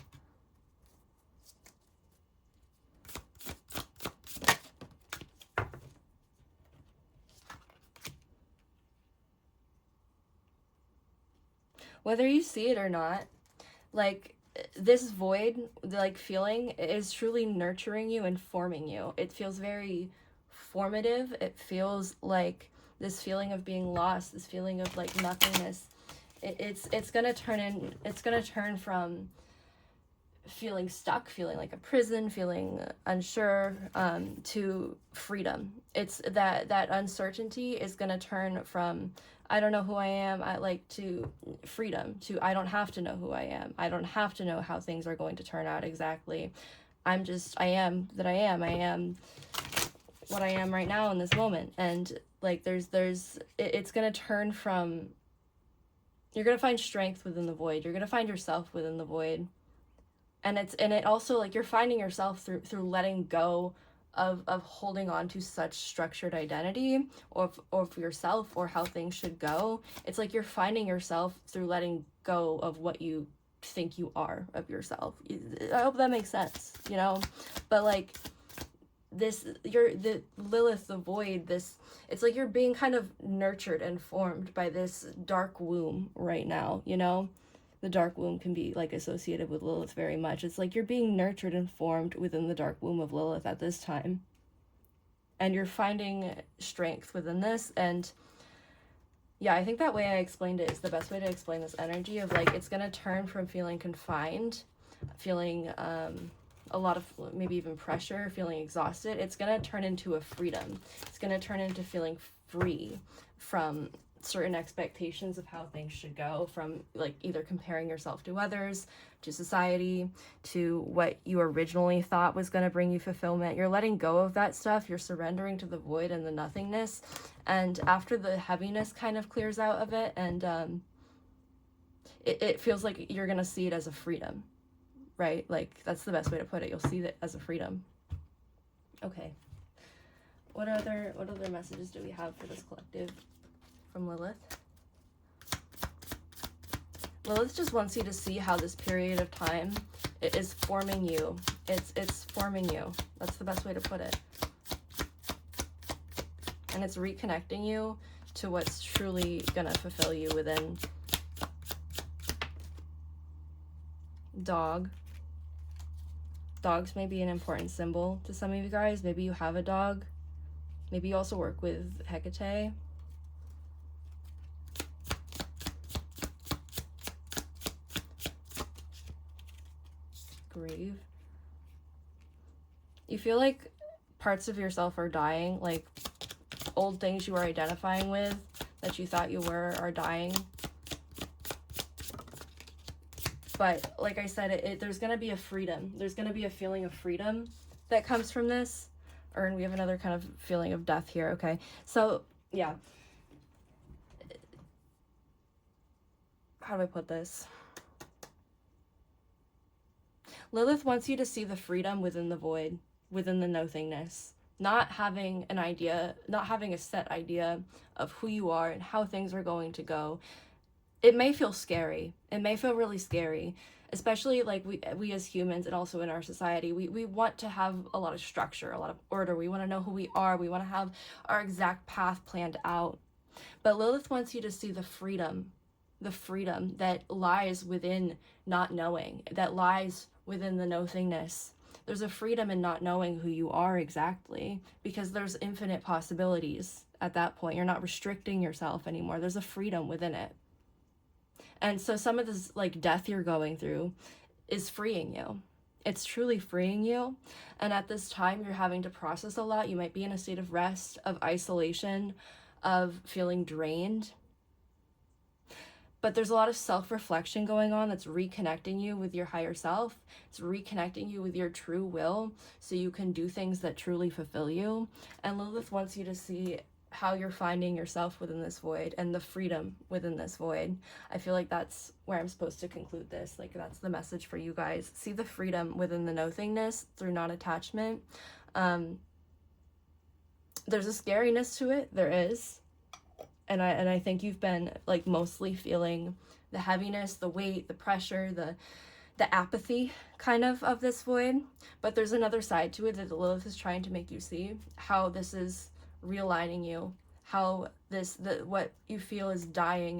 Whether you see it or not, like this void, like feeling, is truly nurturing you and forming you. It feels very formative. It feels like this feeling of being lost, this feeling of like nothingness. It's gonna turn from feeling stuck, feeling like a prison, feeling unsure, to freedom. It's that uncertainty is gonna turn from I don't know who I am, to freedom, to I don't have to know who I am. I don't have to know how things are going to turn out exactly. I am that I am. I am what I am right now in this moment. And like it's gonna turn from, you're gonna find strength within the void. You're gonna find yourself within the void. And it also, like, you're finding yourself through letting go of holding on to such structured identity or of yourself or how things should go. It's like you're finding yourself through letting go of what you think you are of yourself. I hope that makes sense, you know? But like the Lilith, the void, it's like you're being kind of nurtured and formed by this dark womb right now, you know? The dark womb can be like associated with Lilith very much. It's like you're being nurtured and formed within the dark womb of Lilith at this time. And you're finding strength within this. And yeah, I think that way I explained it is the best way to explain this energy of like, it's going to turn from feeling confined, feeling a lot of maybe even pressure, feeling exhausted. It's going to turn into a freedom. It's going to turn into feeling free from certain expectations of how things should go, from like either comparing yourself to others, to society, to what you originally thought was going to bring you fulfillment. You're letting go of that stuff. You're surrendering to the void and the nothingness. And after the heaviness kind of clears out of it, and it feels like you're going to see it as a freedom, right? Like that's the best way to put it. You'll see it as a freedom. Okay. What other messages do we have for this collective from Lilith? Lilith just wants you to see how this period of time it is forming you. It's forming you. That's the best way to put it. And it's reconnecting you to what's truly gonna fulfill you within. Dog. Dogs may be an important symbol to some of you guys. Maybe you have a dog. Maybe you also work with Hecate. Grave. You feel like parts of yourself are dying, like old things you were identifying with that you thought you were are dying. But like I said, there's going to be a freedom. There's going to be a feeling of freedom that comes from this. And we have another kind of feeling of death here, okay? So, yeah. How do I put this? Lilith wants you to see the freedom within the void, within the nothingness. Not having an idea, not having a set idea of who you are and how things are going to go. It may feel scary. It may feel really scary, especially like we as humans and also in our society, we want to have a lot of structure, a lot of order. We want to know who we are. We want to have our exact path planned out. But Lilith wants you to see the freedom that lies within not knowing, that lies within the nothingness. There's a freedom in not knowing who you are exactly, because there's infinite possibilities at that point. You're not restricting yourself anymore. There's a freedom within it. And so some of this like death you're going through is freeing you. It's truly freeing you. And at this time, you're having to process a lot. You might be in a state of rest, of isolation, of feeling drained. But there's a lot of self-reflection going on that's reconnecting you with your higher self. It's reconnecting you with your true will so you can do things that truly fulfill you. And Lilith wants you to see how you're finding yourself within this void and the freedom within this void. I feel like that's where I'm supposed to conclude this. Like, that's the message for you guys. See the freedom within the nothingness through non-attachment. There's a scariness to it. There is. And I think you've been like mostly feeling the heaviness, the weight, the pressure, the apathy kind of this void. But there's another side to it that Lilith is trying to make you see, how this is realigning you, how what you feel is dying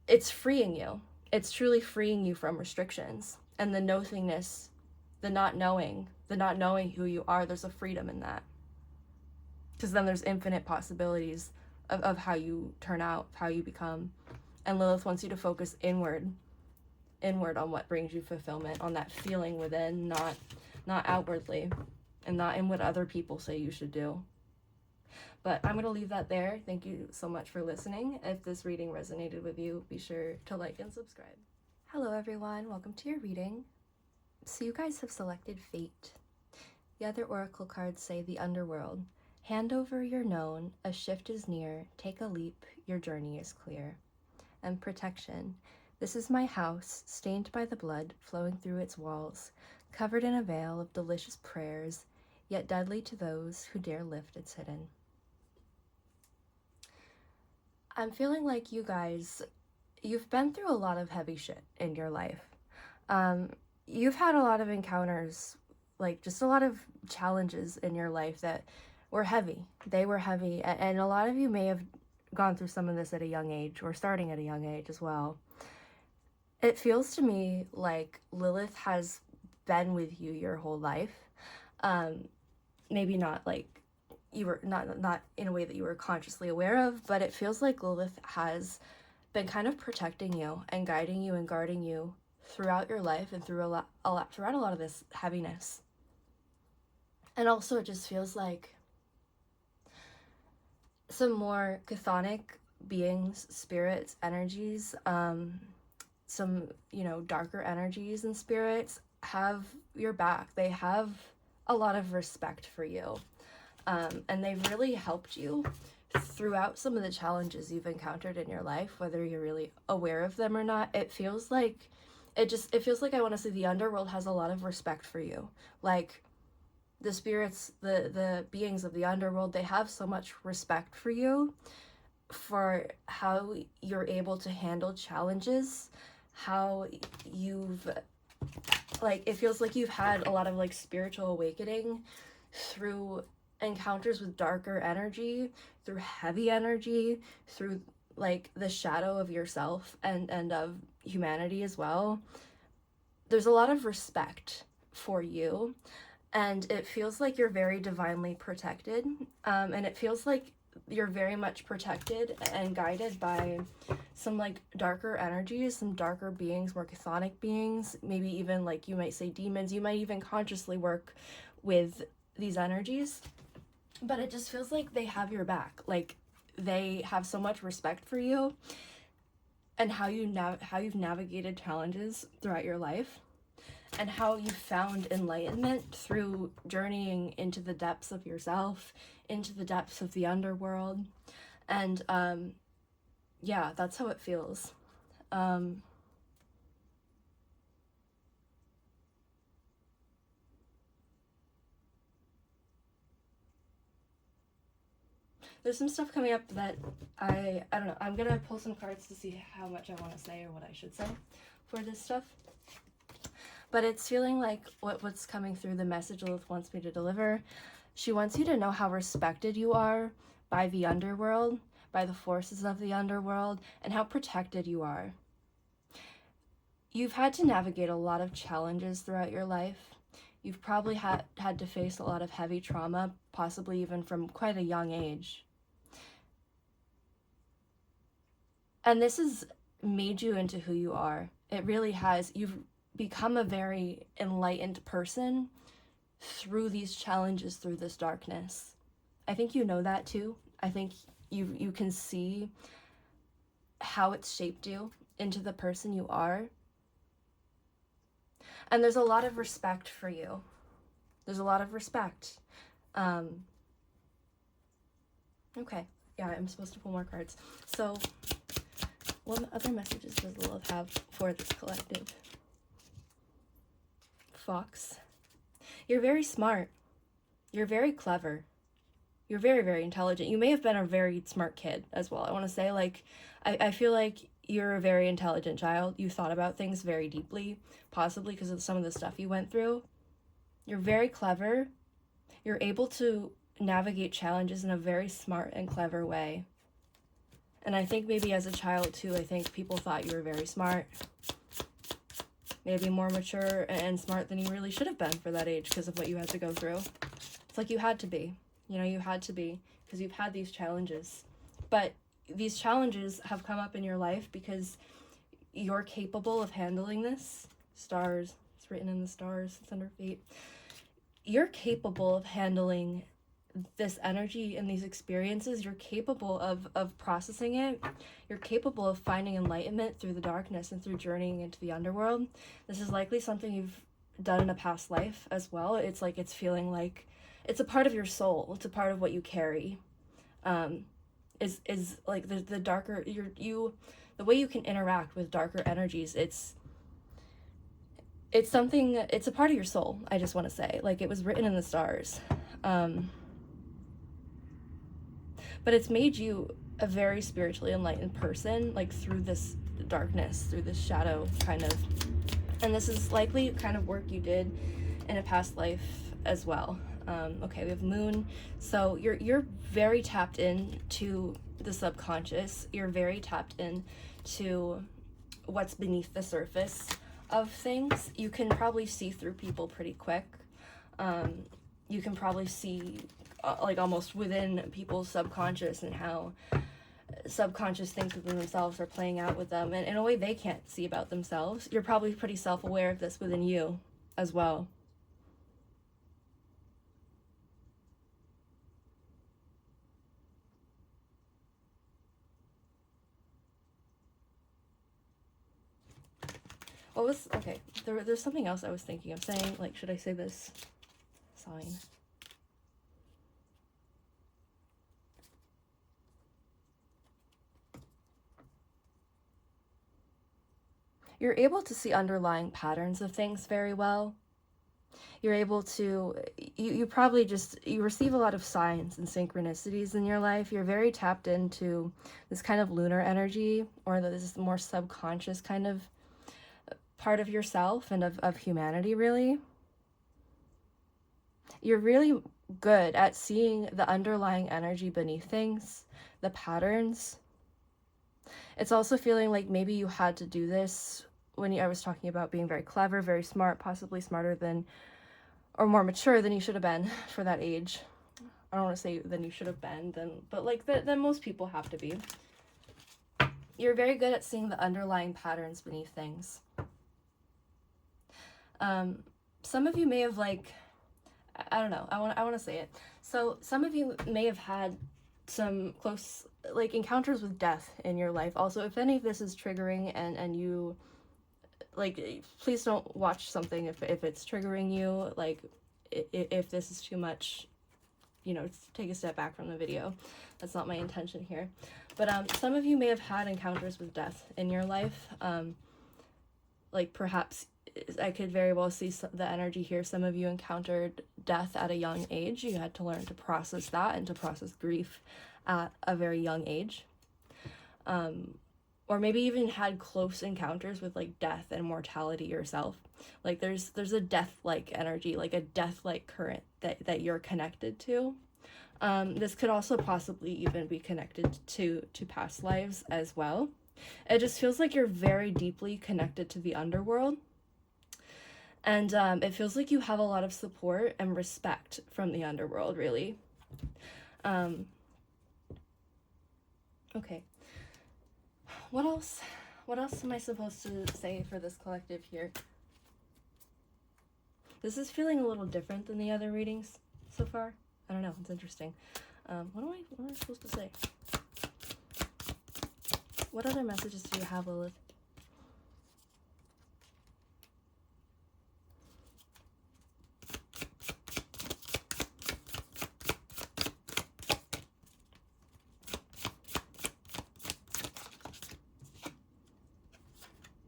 it's freeing you. It's truly freeing you from restrictions and the nothingness, the not knowing who you are. There's a freedom in that, because then there's infinite possibilities of how you turn out, how you become. And Lilith wants you to focus inward on what brings you fulfillment, on that feeling within, not outwardly, and not in what other people say you should do. But I'm going to leave that there. Thank you so much for listening. If this reading resonated with you, be sure to like and subscribe. Hello everyone, welcome to your reading. So you guys have selected Fate. The other oracle cards say the underworld. Hand over your known, a shift is near, take a leap, your journey is clear. And protection. This is my house, stained by the blood flowing through its walls, covered in a veil of delicious prayers, yet deadly to those who dare lift its hidden. I'm feeling like you guys, you've been through a lot of heavy shit in your life. You've had a lot of encounters, like just a lot of challenges in your life that were heavy. They were heavy, and a lot of you may have gone through some of this at a young age, or starting at a young age as well. It feels to me like Lilith has been with you your whole life. Maybe not like you were not in a way that you were consciously aware of, but it feels like Lilith has been kind of protecting you and guiding you and guarding you throughout your life and throughout a lot of this heaviness. And also it just feels like some more chthonic beings, spirits, energies, some, darker energies and spirits have your back. They have a lot of respect for you. And they've really helped you throughout some of the challenges you've encountered in your life, whether you're really aware of them or not. It feels like I want to say the underworld has a lot of respect for you. Like, the spirits, the beings of the underworld, they have so much respect for you, for how you're able to handle challenges, how it feels like you've had a lot of spiritual awakening through encounters with darker energy, through heavy energy, through the shadow of yourself and of humanity as well. There's a lot of respect for you. And it feels like you're very divinely protected, and it feels like you're very much protected and guided by some darker energies, some darker beings, more chthonic beings, maybe even you might say demons. You might even consciously work with these energies, but it just feels like they have your back. Like they have so much respect for you and how you've navigated challenges throughout your life, and how you found enlightenment through journeying into the depths of yourself, into the depths of the underworld. And yeah, that's how it feels. There's some stuff coming up that I don't know. I'm gonna pull some cards to see how much I want to say or what I should say for this stuff. But it's feeling like what's coming through, the message Lilith wants me to deliver. She wants you to know how respected you are by the underworld, by the forces of the underworld, and how protected you are. You've had to navigate a lot of challenges throughout your life. You've probably had to face a lot of heavy trauma, possibly even from quite a young age. And this has made you into who you are. It really has. You've become a very enlightened person through these challenges, through this darkness. I think you know that too. I think you can see how it's shaped you into the person you are. And there's a lot of respect for you. There's a lot of respect. Okay, yeah, I'm supposed to pull more cards. So, what other messages does Lilith have for this collective? Fox. You're very smart. You're very clever. You're very, very intelligent. You may have been a very smart kid as well. I want to say, like, I feel like you're a very intelligent child. You thought about things very deeply, possibly because of some of the stuff you went through. You're very clever. You're able to navigate challenges in a very smart and clever way. And I think maybe as a child too, I think people thought you were very smart. Maybe more mature and smart than you really should have been for that age because of what you had to go through. It's like you had to be. You know, you had to be because you've had these challenges. But these challenges have come up in your life because you're capable of handling this. Stars. It's written in the stars. It's under fate. You're capable of handling this energy and these experiences. You're capable of processing it. You're capable of finding enlightenment through the darkness and through journeying into the underworld. This is likely something you've done in a past life as well. It's like it's feeling like it's a part of your soul. It's a part of what you carry. Is like the darker the way you can interact with darker energies. It's something. It's a part of your soul. I just want to say, like, it was written in the stars. But it's made you a very spiritually enlightened person, like through this darkness, through this shadow kind of. And this is likely kind of work you did in a past life as well. Okay, we have Moon. So you're very tapped into the subconscious. You're very tapped into what's beneath the surface of things. You can probably see through people pretty quick. You can probably see like almost within people's subconscious and how subconscious things within themselves are playing out with them, and in a way they can't see about themselves. You're probably pretty self-aware of this within you as well. What was, okay, there's something else I was thinking of saying, like, should I say this sign? You're able to see underlying patterns of things very well. You're able to, you probably you receive a lot of signs and synchronicities in your life. You're very tapped into this kind of lunar energy, or this more subconscious kind of part of yourself and of humanity, really. You're really good at seeing the underlying energy beneath things, the patterns. It's also feeling like maybe you had to do this when I was talking about being very clever, very smart, possibly smarter than, or more mature than you should have been for that age. I don't want to say than you should have been, but like than most people have to be. You're very good at seeing the underlying patterns beneath things. Some of you may have, like, I don't know. I want to say it. So some of you may have had some close like encounters with death in your life. Also, if any of this is triggering and you like, please don't watch something if it's triggering you. Like, if this is too much, you know, take a step back from the video. That's not my intention here. But some of you may have had encounters with death in your life. Like perhaps I could very well see the energy here. Some of you encountered death at a young age. You had to learn to process that and to process grief at a very young age. Or maybe even had close encounters with like death and mortality yourself. Like there's a death-like energy, like a death-like current that you're connected to. This could also possibly even be connected to past lives as well. It just feels like you're very deeply connected to the underworld. And it feels like you have a lot of support and respect from the underworld, really. Okay. What else am I supposed to say for this collective here? This is feeling a little different than the other readings so far. I don't know, it's interesting. What am I supposed to say? What other messages do you have, Lilith?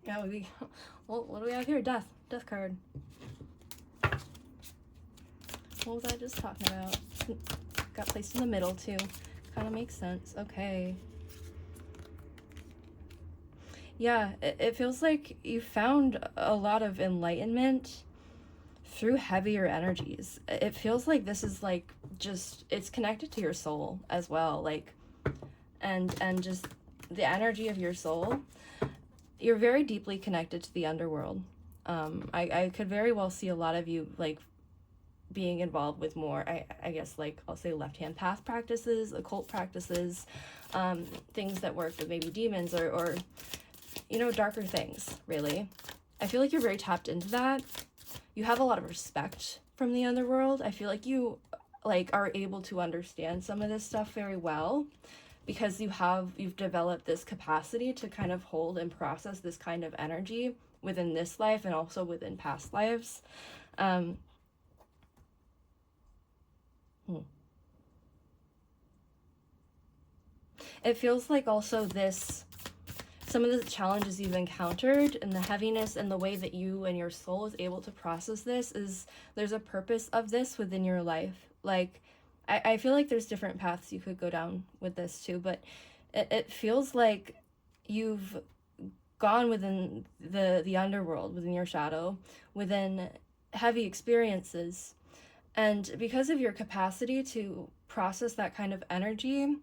Yeah, well, what do we have here? Death card. What was I just talking about? Got placed in the middle too. Kind of makes sense. Okay. Yeah, it feels like you found a lot of enlightenment through heavier energies. It feels like this is like just, it's connected to your soul as well. Like, and just the energy of your soul. You're very deeply connected to the underworld. I could very well see a lot of you like being involved with more, I guess, like I'll say left-hand path practices, occult practices, things that work with maybe demons or you know, darker things, really. I feel like you're very tapped into that. You have a lot of respect from the underworld. I feel like you like are able to understand some of this stuff very well because you've developed this capacity to kind of hold and process this kind of energy within this life and also within past lives. It feels like also some of the challenges you've encountered and the heaviness and the way that you and your soul is able to process this is there's a purpose of this within your life. Like, I feel like there's different paths you could go down with this too, but it feels like you've gone within the underworld, within your shadow, within heavy experiences. And because of your capacity to process that kind of energy,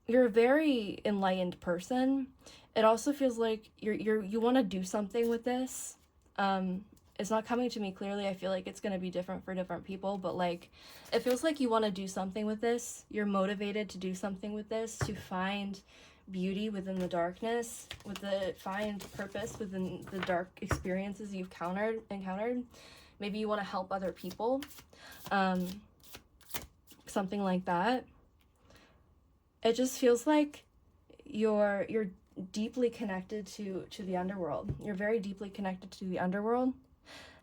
you're a very enlightened person. It also feels like you want to do something with this. It's not coming to me clearly. I feel like it's going to be different for different people, but like it feels like you want to do something with this. You're motivated to do something with this, to find beauty within the darkness, find purpose within the dark experiences you've encountered. Maybe you want to help other people. Something like that. It just feels like you're deeply connected to the underworld. You're very deeply connected to the underworld.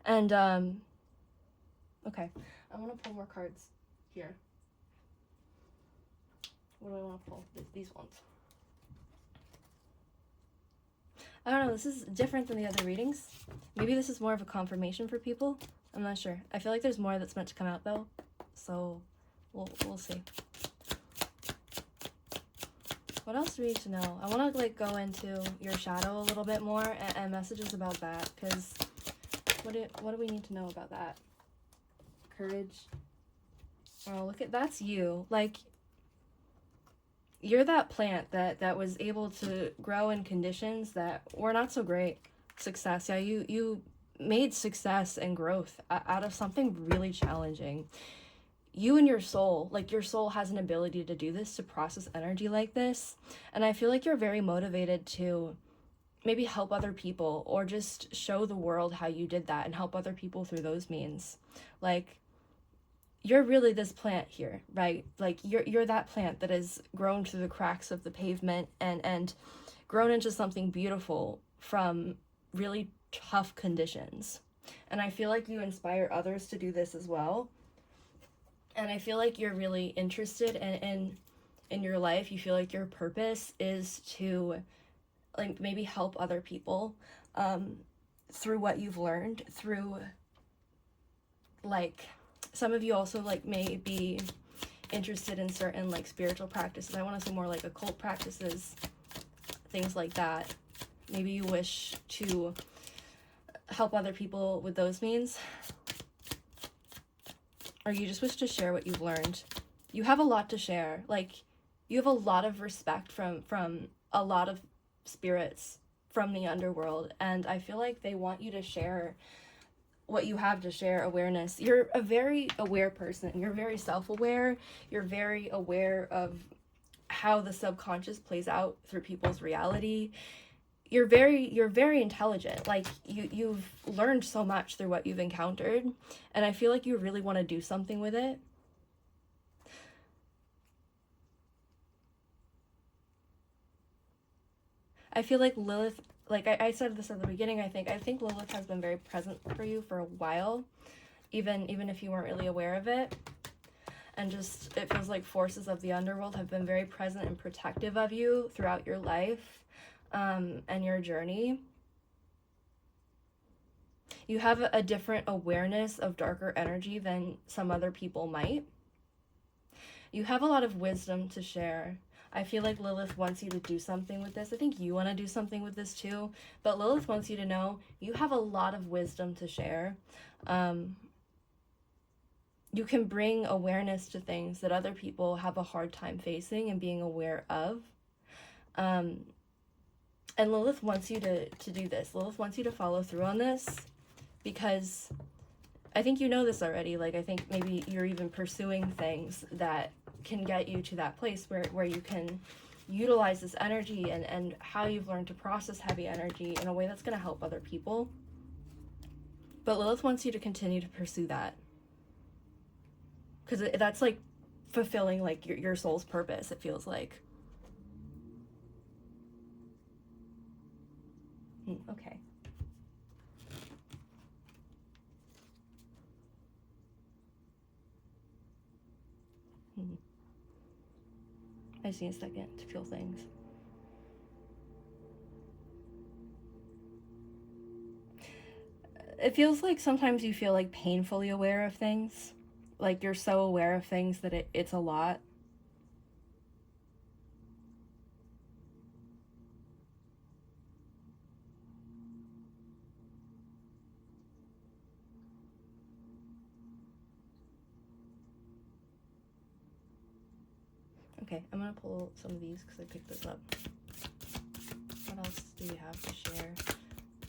And okay, I want to pull more cards here. What do I want to pull? These ones. I don't know, this is different than the other readings. Maybe this is more of a confirmation for people. I'm not sure. I feel like there's more that's meant to come out though. So we'll see. What else do we need to know? I want to like go into your shadow a little bit more and messages about that, because what do we need to know about that? Courage. Oh, look at, that's you. Like, you're that plant that was able to grow in conditions that were not so great. Success. Yeah, you made success and growth out of something really challenging. You and your soul, like your soul has an ability to do this, to process energy like this. And I feel like you're very motivated to maybe help other people, or just show the world how you did that and help other people through those means. Like, you're really this plant here, right? Like, you're that plant that has grown through the cracks of the pavement and grown into something beautiful from really tough conditions. And I feel like you inspire others to do this as well. And I feel like you're really interested in your life. You feel like your purpose is to, like, maybe help other people through what you've learned, through, like, some of you also, like, may be interested in certain, like, spiritual practices. I want to say more like occult practices, things like that. Maybe you wish to help other people with those means, or you just wish to share what you've learned. You have a lot to share. Like, you have a lot of respect from a lot of spirits from the underworld, and I feel like they want you to share what you have to share. Awareness. You're a very aware person. You're very self-aware. You're very aware of how the subconscious plays out through people's reality. You're very intelligent. Like, you've learned so much through what you've encountered, and I feel like you really want to do something with it. I feel like Lilith, like I said this at the beginning, I think Lilith has been very present for you for a while, even if you weren't really aware of it. And just, it feels like forces of the underworld have been very present and protective of you throughout your life and your journey. You have a different awareness of darker energy than some other people might. You have a lot of wisdom to share. I feel like Lilith wants you to do something with this. I think you want to do something with this too. But Lilith wants you to know you have a lot of wisdom to share. You can bring awareness to things that other people have a hard time facing and being aware of. And Lilith wants you to do this. Lilith wants you to follow through on this, because I think you know this already. Like, I think maybe you're even pursuing things that can get you to that place where you can utilize this energy and how you've learned to process heavy energy in a way that's going to help other people. But Lilith wants you to continue to pursue that, because that's like fulfilling like your soul's purpose, it feels like. Okay. I just need a second to feel things. It feels like sometimes you feel like painfully aware of things. Like, you're so aware of things that it's a lot. Okay, I'm gonna pull some of these because I picked this up. What else do we have to share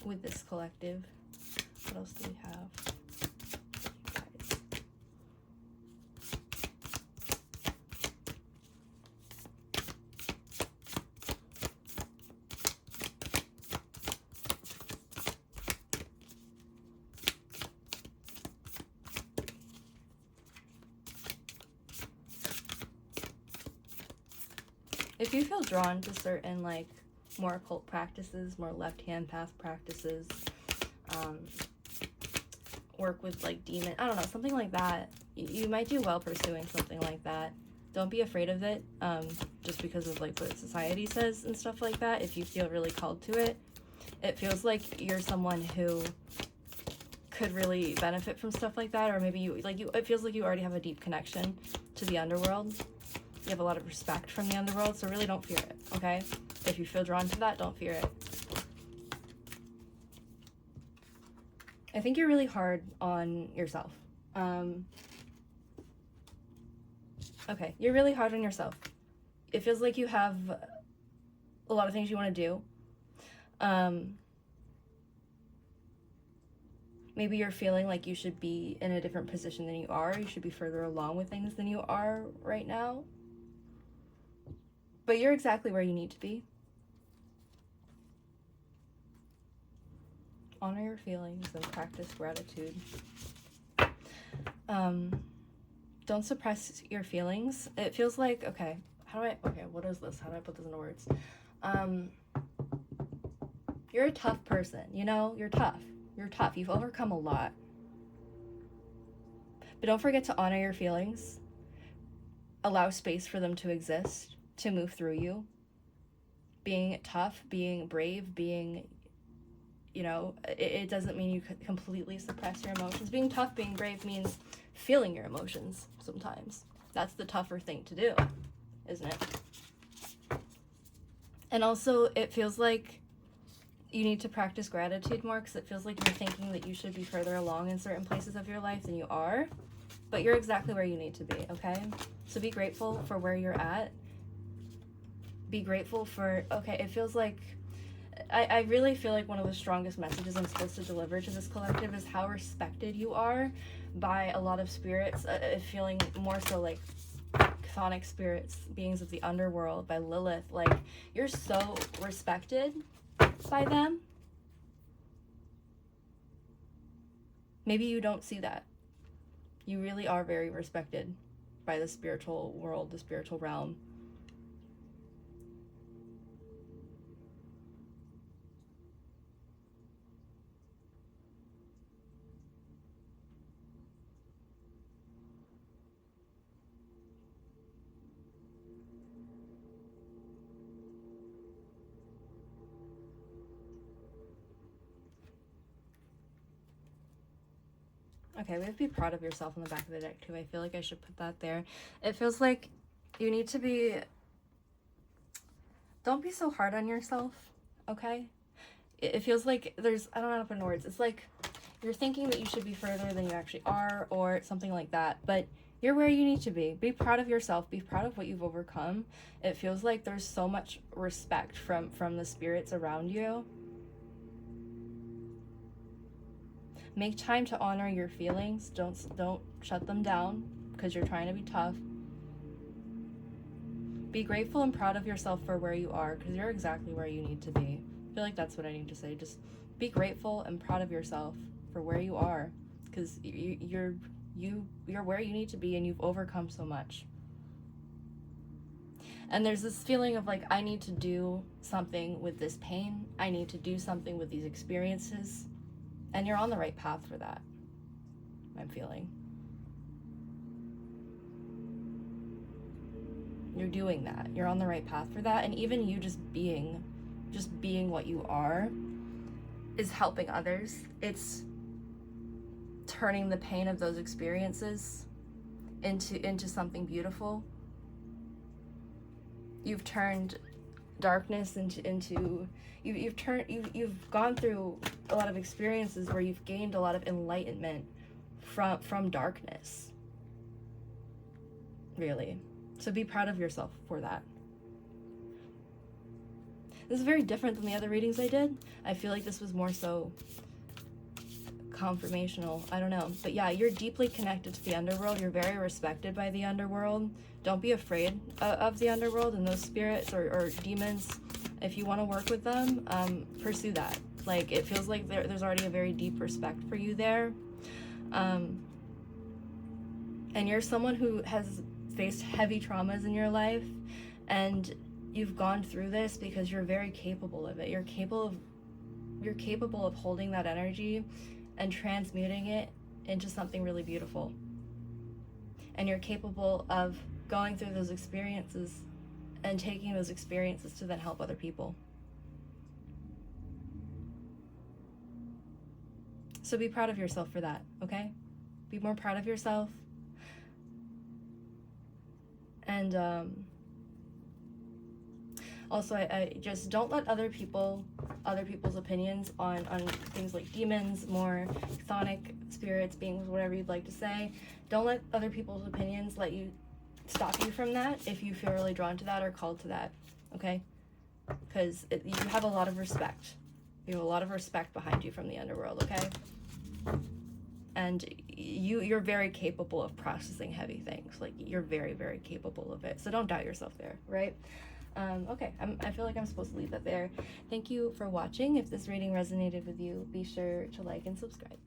with this collective? What else do we have? Guys. If you feel drawn to certain, like, more occult practices, more left-hand path practices, work with, like, demon, I don't know, something like that, you might do well pursuing something like that. Don't be afraid of it, just because of, like, what society says and stuff like that. If you feel really called to it, it feels like you're someone who could really benefit from stuff like that, or maybe it feels like you already have a deep connection to the underworld. You have a lot of respect from the underworld, so really don't fear it, okay? If you feel drawn to that, don't fear it. I think you're really hard on yourself. Okay, you're really hard on yourself. It feels like you have a lot of things you want to do. Maybe you're feeling like you should be in a different position than you are. You should be further along with things than you are right now. But you're exactly where you need to be. honor your feelings and practice gratitude. Don't suppress your feelings. It feels like, okay, what is this? How do I put this into words? You're a tough person, you know? You're tough. You're tough. You've overcome a lot. But don't forget to honor your feelings. Allow space for them to exist, to move through you. Being tough, being brave, being, you know, it doesn't mean you completely suppress your emotions. Being tough, being brave means feeling your emotions sometimes. That's the tougher thing to do, isn't it? And also, it feels like you need to practice gratitude more, because it feels like you're thinking that you should be further along in certain places of your life than you are, but you're exactly where you need to be, okay? So be grateful for where you're at. Be grateful for, okay, it feels like, I really feel like one of the strongest messages I'm supposed to deliver to this collective is how respected you are by a lot of spirits, feeling more so like chthonic spirits, beings of the underworld, by Lilith. Like, you're so respected by them. Maybe you don't see that. You really are very respected by the spiritual world, the spiritual realm. Okay, we have to be proud of yourself on the back of the deck too. I feel like I should put that there. It feels like you need to be, don't be so hard on yourself, okay? It feels like there's, I don't know how to put in words. It's like you're thinking that you should be further than you actually are, or something like that. But you're where you need to be. Be proud of yourself. Be proud of what you've overcome. It feels like there's so much respect from the spirits around you. Make time to honor your feelings. Don't shut them down because you're trying to be tough. Be grateful and proud of yourself for where you are, because you're exactly where you need to be. I feel like that's what I need to say. Just be grateful and proud of yourself for where you are, because you're where you need to be, and you've overcome so much. And there's this feeling of like, I need to do something with this pain. I need to do something with these experiences. And you're on the right path for that, I'm feeling. You're doing that. You're on the right path for that. And even you just being what you are is helping others. It's turning the pain of those experiences into something beautiful. You've turned darkness into you've gone through a lot of experiences where you've gained a lot of enlightenment from darkness, really. So be proud of yourself for that. This is very different than the other readings I did. I feel like this was more so confirmational. I don't know. But yeah, you're deeply connected to the underworld. You're very respected by the underworld. Don't be afraid of the underworld and those spirits or demons. If you want to work with them, pursue that. Like, it feels like there's already a very deep respect for you there. And you're someone who has faced heavy traumas in your life, and you've gone through this because you're very capable of it. You're capable of holding that energy and transmuting it into something really beautiful. And you're capable of going through those experiences and taking those experiences to then help other people. So be proud of yourself for that, okay? Be more proud of yourself. And also, I just don't let other people's opinions on things like demons, more chthonic spirits, beings, whatever you'd like to say, don't let other people's opinions stop you from that if you feel really drawn to that or called to that, okay? Because you have a lot of respect. You have a lot of respect behind you from the underworld, okay? And you're very capable of processing heavy things. Like, you're very, very capable of it. So don't doubt yourself there, right? Okay, I feel like I'm supposed to leave that there. Thank you for watching. If this reading resonated with you, be sure to like and subscribe.